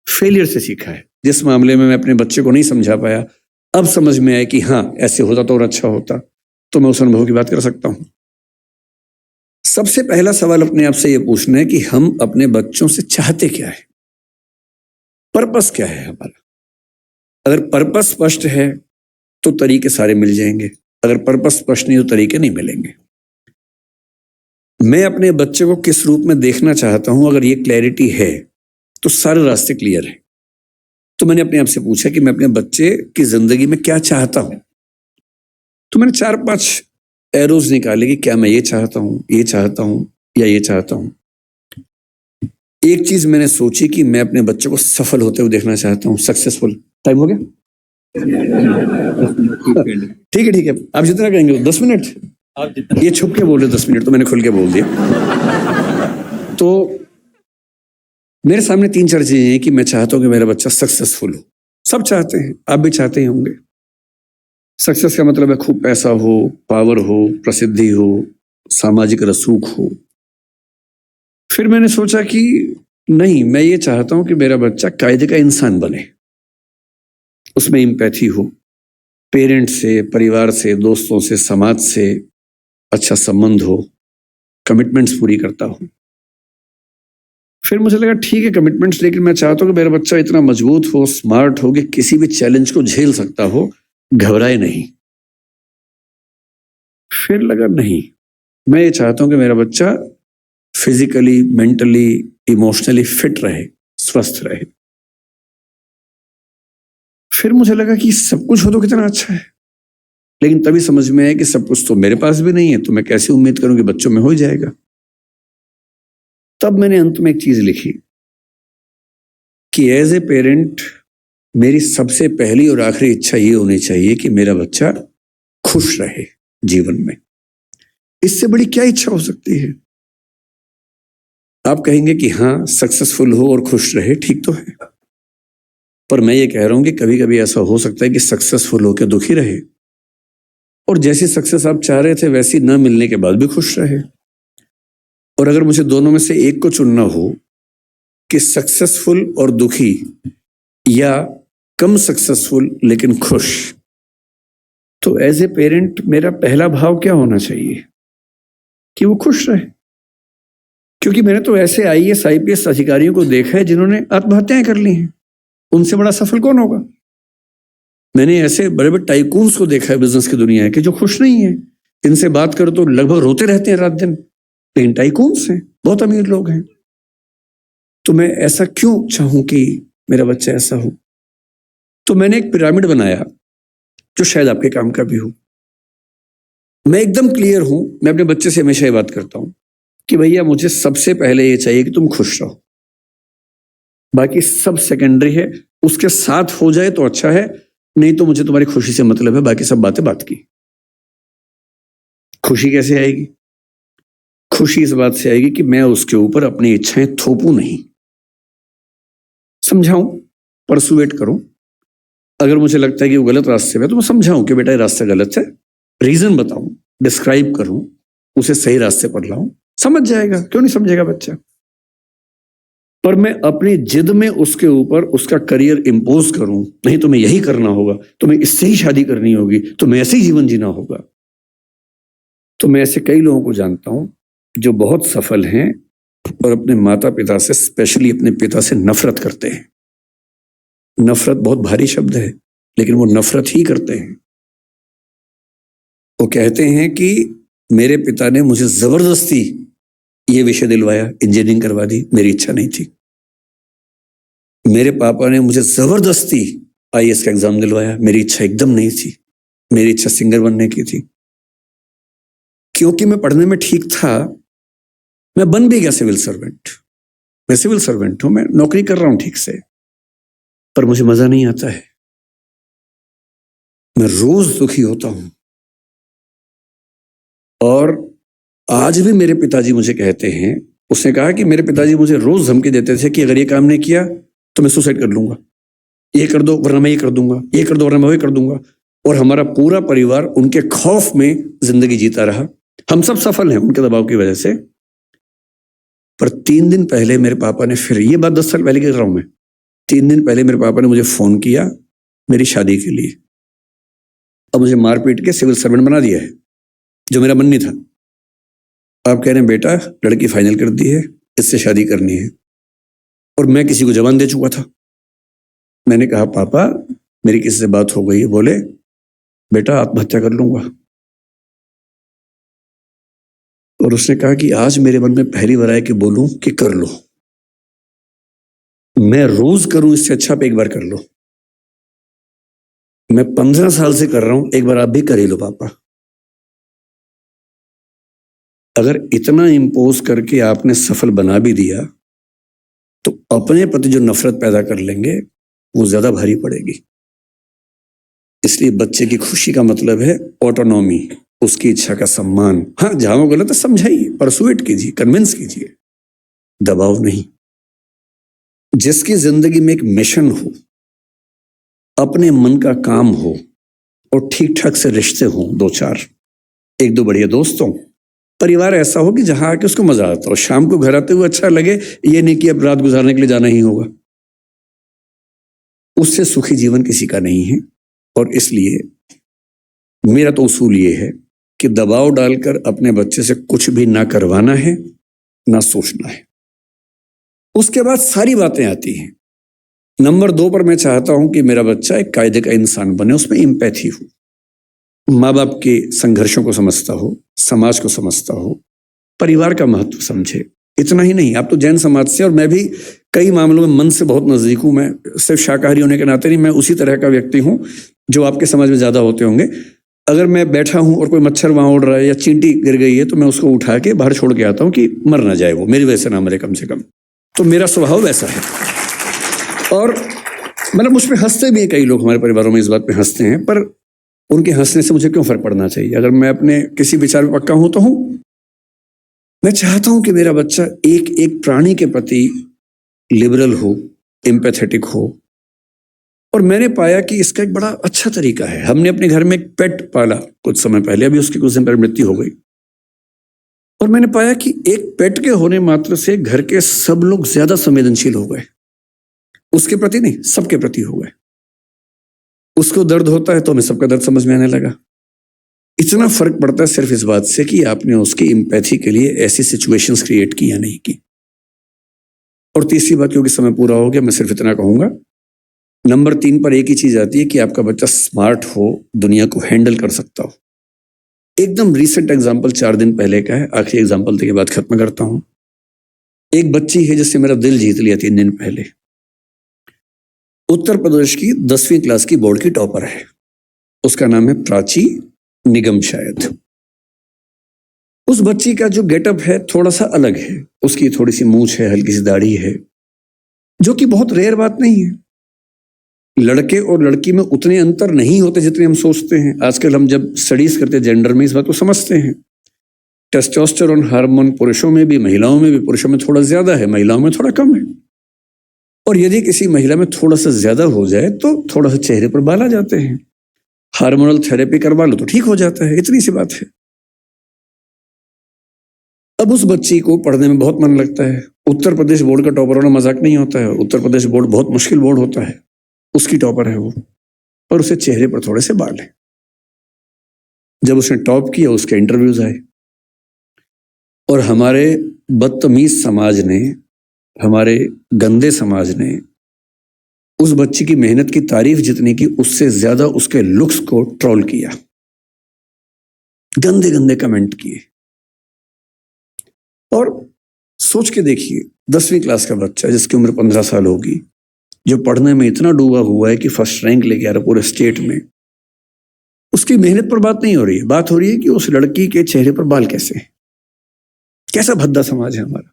फेलियर से सीखा है। जिस मामले में मैं अपने बच्चे को नहीं समझा पाया, अब समझ में आया कि हाँ ऐसे होता तो और अच्छा होता, तो मैं उस अनुभव की बात कर सकता हूँ। सबसे पहला सवाल अपने आप से यह पूछना है कि हम अपने बच्चों से चाहते क्या है, पर्पस क्या है हमारा। अगर पर्पस स्पष्ट है तो तरीके सारे मिल जाएंगे, अगर पर्पस स्पष्ट नहीं तो तरीके नहीं मिलेंगे। मैं अपने बच्चे को किस रूप में देखना चाहता हूं, अगर ये क्लैरिटी है तो सारे रास्ते क्लियर है। तो मैंने अपने आप से पूछा कि मैं अपने बच्चे की जिंदगी में क्या चाहता हूं। तो मैंने 4-5 एरोज निकाले कि क्या मैं ये चाहता हूं, ये चाहता हूं या ये चाहता हूं। एक चीज मैंने सोची कि मैं अपने बच्चे को सफल होते हुए देखना चाहता हूं, सक्सेसफुल। टाइम हो गया? ठीक है, आप जितना कहेंगे 10 मिनट। ये छुप के बोल रहे 10 मिनट, तो मैंने खुल के बोल दिया। तो मेरे सामने 3-4 चीजें हैं कि मैं चाहता हूं कि मेरा बच्चा सक्सेसफुल हो। सब चाहते हैं, आप भी चाहते ही होंगे। सक्सेस का मतलब है खूब पैसा हो, पावर हो, प्रसिद्धि हो, सामाजिक रसूख हो। फिर मैंने सोचा कि नहीं, मैं ये चाहता हूं कि मेरा बच्चा कायदे का इंसान बने, उसमें एम्पैथी हो, पेरेंट से, परिवार से, दोस्तों से, समाज से अच्छा संबंध हो, कमिटमेंट्स पूरी करता हो। फिर मुझे लगा ठीक है कमिटमेंट्स, लेकिन मैं चाहता हूँ कि मेरा बच्चा इतना मजबूत हो, स्मार्ट हो कि किसी भी चैलेंज को झेल सकता हो, घबराए नहीं। फिर लगा नहीं, मैं ये चाहता हूँ कि मेरा बच्चा फिजिकली, मेंटली, इमोशनली फिट रहे, स्वस्थ रहे। फिर मुझे लगा कि सब कुछ हो तो कितना अच्छा है, लेकिन तभी समझ में आया कि सब कुछ तो मेरे पास भी नहीं है, तो मैं कैसे उम्मीद करूं कि बच्चों में हो जाएगा। तब मैंने अंत में एक चीज लिखी कि एज ए पेरेंट मेरी सबसे पहली और आखिरी इच्छा ये होनी चाहिए कि मेरा बच्चा खुश रहे जीवन में। इससे बड़ी क्या इच्छा हो सकती है? आप कहेंगे कि हाँ, सक्सेसफुल हो और खुश रहे, ठीक तो है, पर मैं ये कह रहा हूं कि कभी कभी ऐसा हो सकता है कि सक्सेसफुल होकर दुखी रहे, और जैसी सक्सेस आप चाह रहे थे वैसी न मिलने के बाद भी खुश रहे। और अगर मुझे दोनों में से एक को चुनना हो कि सक्सेसफुल और दुखी, या कम सक्सेसफुल लेकिन खुश, तो एज ए पेरेंट मेरा पहला भाव क्या होना चाहिए? कि वो खुश रहे। क्योंकि मैंने तो ऐसे आईएएस आईपीएस अधिकारियों को देखा है जिन्होंने आत्महत्याएं कर ली हैं, उनसे बड़ा सफल कौन होगा? मैंने ऐसे बड़े बड़े टाइकून्स को देखा है बिजनेस की दुनिया के जो खुश नहीं है, इनसे बात करो तो लगभग रोते रहते हैं रात दिन, लेकिन टाइकून्स हैं, बहुत अमीर लोग हैं। तो मैं ऐसा क्यों चाहूं कि मेरा बच्चा ऐसा हो? तो मैंने एक पिरामिड बनाया जो शायद आपके काम का भी हो। मैं एकदम क्लियर हूं, मैं अपने बच्चे से हमेशा ये बात करता हूं कि भैया मुझे सबसे पहले ये चाहिए कि तुम खुश रहो, बाकी सब सेकेंडरी है, उसके साथ हो जाए तो अच्छा है, नहीं तो मुझे तुम्हारी खुशी से मतलब है, बाकी सब बातें बात की। खुशी कैसे आएगी? खुशी इस बात से आएगी कि मैं उसके ऊपर अपनी इच्छाएं थोपूं नहीं, समझाऊं, परसुएट करूं। अगर मुझे लगता है कि वो गलत रास्ते में, तो मैं समझाऊं कि बेटा ये रास्ता गलत है, रीजन बताऊं, डिस्क्राइब करूं, उसे सही रास्ते पर लाऊं, समझ जाएगा। क्यों नहीं समझेगा बच्चा? पर मैं अपनी जिद में उसके ऊपर उसका करियर इंपोज करूं, नहीं तुम्हें यही करना होगा, तुम्हें इससे ही शादी करनी होगी, तुम्हें ऐसे ही जीवन जीना होगा। तो मैं ऐसे कई लोगों को जानता हूं जो बहुत सफल हैं और अपने माता पिता से, स्पेशली अपने पिता से नफरत करते हैं। नफरत बहुत भारी शब्द है, लेकिन वो नफरत ही करते हैं। वो कहते हैं कि मेरे पिता ने मुझे जबरदस्ती ये विषय दिलवाया, इंजीनियरिंग करवा दी, मेरी इच्छा नहीं थी। मेरे पापा ने मुझे जबरदस्ती आईएएस का एग्जाम दिलवाया, मेरी इच्छा एकदम नहीं थी, मेरी इच्छा सिंगर बनने की थी। क्योंकि मैं पढ़ने में ठीक था, मैं बन भी गया सिविल सर्वेंट। मैं सिविल सर्वेंट हूं, मैं नौकरी कर रहा हूं ठीक से, पर मुझे मजा नहीं आता है, मैं रोज दुखी होता हूं। और आज भी मेरे पिताजी मुझे कहते हैं, उसने कहा कि मेरे पिताजी मुझे रोज धमकी देते थे कि अगर ये काम नहीं किया तो मैं सुसाइड कर लूंगा, ये कर दो वरना मैं ये कर दूंगा, ये कर दो वरना मैं वो कर दूंगा। और हमारा पूरा परिवार उनके खौफ में जिंदगी जीता रहा। हम सब सफल हैं उनके दबाव की वजह से। पर 3 दिन पहले मेरे पापा ने, फिर ये बात 10 साल पहले की कर रहा हूं मैं, 3 दिन पहले मेरे पापा ने मुझे फोन किया मेरी शादी के लिए। अब मुझे मार पीट के सिविल सर्वेंट बना दिया है, जो मेरा मन नहीं था। आप कह रहे हैं बेटा लड़की फाइनल कर दी है, इससे शादी करनी है, और मैं किसी को जबान दे चुका था। मैंने कहा पापा मेरी किसी से बात हो गई है। बोले बेटा आत्महत्या कर लूंगा। और उसने कहा कि आज मेरे मन में पहली बार आया कि बोलूं कि कर लो। मैं रोज करूं इससे अच्छा आप एक बार कर लो। मैं 15 साल से कर रहा हूं, एक बार आप भी कर ही लो पापा। अगर इतना इंपोज करके आपने सफल बना भी दिया, तो अपने प्रति जो नफरत पैदा कर लेंगे वो ज्यादा भारी पड़ेगी। इसलिए बच्चे की खुशी का मतलब है ऑटोनॉमी, उसकी इच्छा का सम्मान। हाँ जहां वो गलत है समझाइए, परसुएट कीजिए, कन्विंस कीजिए, दबाव नहीं। जिसकी जिंदगी में एक मिशन हो, अपने मन का काम हो, और ठीक ठाक से रिश्ते हो, 2-4, 1-2 बढ़िया दोस्त हो, परिवार ऐसा हो कि जहां आके उसको मजा आता हो, शाम को घर आते हुए अच्छा लगे, ये नहीं कि अब रात गुजारने के लिए जाना ही होगा। उससे सुखी जीवन किसी का नहीं है। और इसलिए मेरा तो उसूल ये है कि दबाव डालकर अपने बच्चे से कुछ भी ना करवाना है, ना सोचना है। उसके बाद सारी बातें आती हैं। नंबर 2 पर मैं चाहता हूं कि मेरा बच्चा एक कायदे का इंसान बने, उसमें एम्पैथी हो, माँ बाप के संघर्षों को समझता हो, समाज को समझता हो, परिवार का महत्व समझे। इतना ही नहीं, आप तो जैन समाज से, और मैं भी कई मामलों में मन से बहुत नजदीक हूं। मैं सिर्फ शाकाहारी होने के नाते नहीं, मैं उसी तरह का व्यक्ति हूं जो आपके समाज में ज्यादा होते होंगे। अगर मैं बैठा हूं और कोई मच्छर वहां उड़ रहा है या चींटी गिर गई है तो मैं उसको उठा के बाहर छोड़ के आता हूं कि मर ना जाए, वो मेरी वजह से ना मरे कम से कम। तो मेरा स्वभाव वैसा है। और मतलब मुझ पर हंसते भी हैं कई लोग, हमारे परिवारों में इस बात पे हंसते हैं, पर उनके हंसने से मुझे क्यों फर्क पड़ना चाहिए? अगर मैं अपने किसी विचार में पक्का हूं तो हूं। मैं चाहता हूं कि मेरा बच्चा एक एक प्राणी के प्रति लिबरल हो, एम्पैथेटिक हो। और मैंने पाया कि इसका एक बड़ा अच्छा तरीका है। हमने अपने घर में एक पेट पाला कुछ समय पहले, अभी उसकी कुछ दिन पहले मृत्यु हो गई, और मैंने पाया कि एक पेट के होने मात्र से घर के सब लोग ज्यादा संवेदनशील हो गए। उसके प्रति नहीं, सबके प्रति हो गए। उसको दर्द होता है तो हमें सबका दर्द समझ में आने लगा। इतना फर्क पड़ता है सिर्फ इस बात से कि आपने उसकी एम्पैथी के लिए ऐसी सिचुएशंस क्रिएट की या नहीं की। और तीसरी बात, क्योंकि समय पूरा हो गया, मैं सिर्फ इतना कहूंगा, नंबर 3 पर एक ही चीज आती है कि आपका बच्चा स्मार्ट हो, दुनिया को हैंडल कर सकता हो। एकदम रिसेंट एग्जाम्पल 4 दिन पहले का है, आखिरी एग्जाम्पल के बाद खत्म करता हूं। एक बच्ची है जिससे मेरा दिल जीत लिया 3 दिन पहले। उत्तर प्रदेश की 10वीं क्लास की बोर्ड की टॉपर है। उसका नाम है प्राची निगम शायद। उस बच्ची का जो गेटअप है थोड़ा सा अलग है। उसकी थोड़ी सी मूंछ है, हल्की सी दाढ़ी है, जो कि बहुत रेयर बात नहीं है। लड़के और लड़की में उतने अंतर नहीं होते जितने हम सोचते हैं। आजकल हम जब स्टडीज करते हैं जेंडर में, इस बात को समझते हैं। टेस्टोस्टेरोन हार्मोन पुरुषों में भी, महिलाओं में भी। पुरुषों में थोड़ा ज्यादा है, महिलाओं में थोड़ा कम है। और यदि किसी महिला में थोड़ा सा ज्यादा हो जाए तो थोड़ा सा चेहरे पर बाल आ जाते हैं। हार्मोनल थेरेपी करवा लो तो ठीक हो जाता है, इतनी सी बात है। अब उस बच्ची को पढ़ने में बहुत मन लगता है। उत्तर प्रदेश बोर्ड का टॉपर होना मजाक नहीं होता है। उत्तर प्रदेश बोर्ड बहुत मुश्किल बोर्ड होता है। उसकी टॉपर है वो, और उसे चेहरे पर थोड़े से बाल है। जब उसने टॉप किया, उसके इंटरव्यूज आए, और हमारे बदतमीज समाज ने, हमारे गंदे समाज ने उस बच्ची की मेहनत की तारीफ जितनी की, उससे ज्यादा उसके लुक्स को ट्रोल किया, गंदे गंदे कमेंट किए। और सोच के देखिए, 10वीं क्लास का बच्चा जिसकी उम्र 15 साल होगी, जो पढ़ने में इतना डूबा हुआ है कि फर्स्ट रैंक लेके आ रहा पूरे स्टेट में, उसकी मेहनत पर बात नहीं हो रही है। बात हो रही है कि उस लड़की के चेहरे पर बाल कैसे हैं। कैसा भद्दा समाज है हमारा।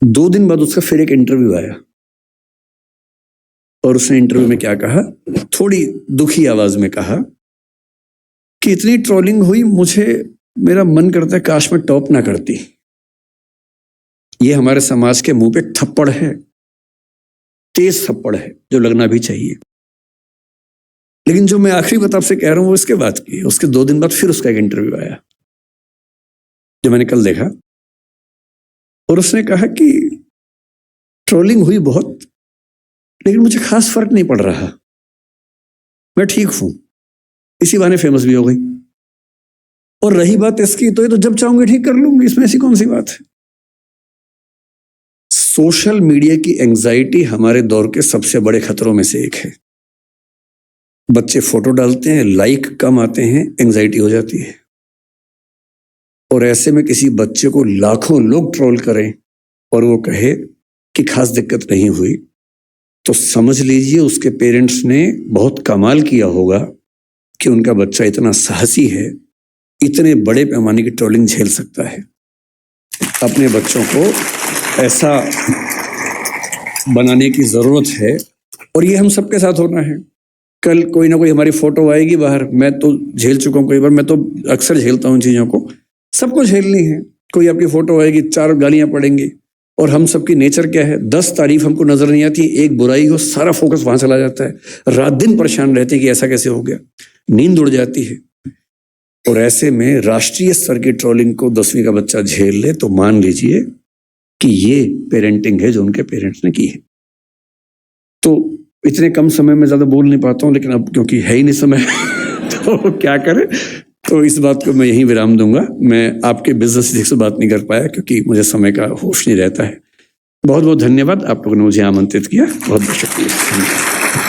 2 दिन बाद उसका फिर एक इंटरव्यू आया, और उसने इंटरव्यू में क्या कहा, थोड़ी दुखी आवाज में कहा कि इतनी ट्रोलिंग हुई, मेरा मन करता है काश मैं टॉप ना करती। ये हमारे समाज के मुंह पे थप्पड़ है, तेज थप्पड़ है, जो लगना भी चाहिए। लेकिन जो मैं आखिरी बात आपसे कह रहा हूं वो इसके बाद की है। उसके 2 दिन बाद फिर उसका एक इंटरव्यू आया, जो मैंने कल देखा, और उसने कहा कि ट्रोलिंग हुई बहुत, लेकिन मुझे खास फर्क नहीं पड़ रहा, मैं ठीक हूं। इसी बहाने फेमस भी हो गई। और रही बात इसकी, तो ये तो जब चाहूंगी ठीक कर लूंगी, इसमें ऐसी कौन सी बात है। सोशल मीडिया की एंजाइटी हमारे दौर के सबसे बड़े खतरों में से एक है। बच्चे फोटो डालते हैं, लाइक कम आते हैं, एंजाइटी हो जाती है। और ऐसे में किसी बच्चे को लाखों लोग ट्रोल करें और वो कहे कि खास दिक्कत नहीं हुई, तो समझ लीजिए उसके पेरेंट्स ने बहुत कमाल किया होगा कि उनका बच्चा इतना साहसी है, इतने बड़े पैमाने की ट्रोलिंग झेल सकता है। अपने बच्चों को ऐसा बनाने की जरूरत है, और ये हम सबके साथ होना है। कल कोई ना कोई हमारी फोटो आएगी बाहर, मैं तो झेल चुका हूँ कई बार, मैं तो अक्सर झेलता हूँ इन चीजों को, सबको झेलनी है। कोई आपकी फोटो आएगी, 4 गालियां पड़ेंगी, और हम सबकी नेचर क्या है, 10 तारीफ हमको नजर नहीं आती, एक बुराई हो, सारा फोकस वहां चला जाता है। रात दिन परेशान रहते हैं कि ऐसा कैसे हो गया, नींद उड़ जाती है। और ऐसे में राष्ट्रीय स्तर की ट्रोलिंग को 10वीं का बच्चा झेल ले, तो मान लीजिए कि ये पेरेंटिंग है जो उनके पेरेंट्स ने की है। तो इतने कम समय में ज्यादा बोल नहीं पाता हूँ, लेकिन अब क्योंकि है ही नहीं समय तो क्या करें। तो इस बात को मैं यहीं विराम दूंगा। मैं आपके बिजनेस से बात नहीं कर पाया क्योंकि मुझे समय का होश नहीं रहता है। बहुत बहुत धन्यवाद, आप लोगों ने मुझे आमंत्रित किया, बहुत बहुत शुक्रिया।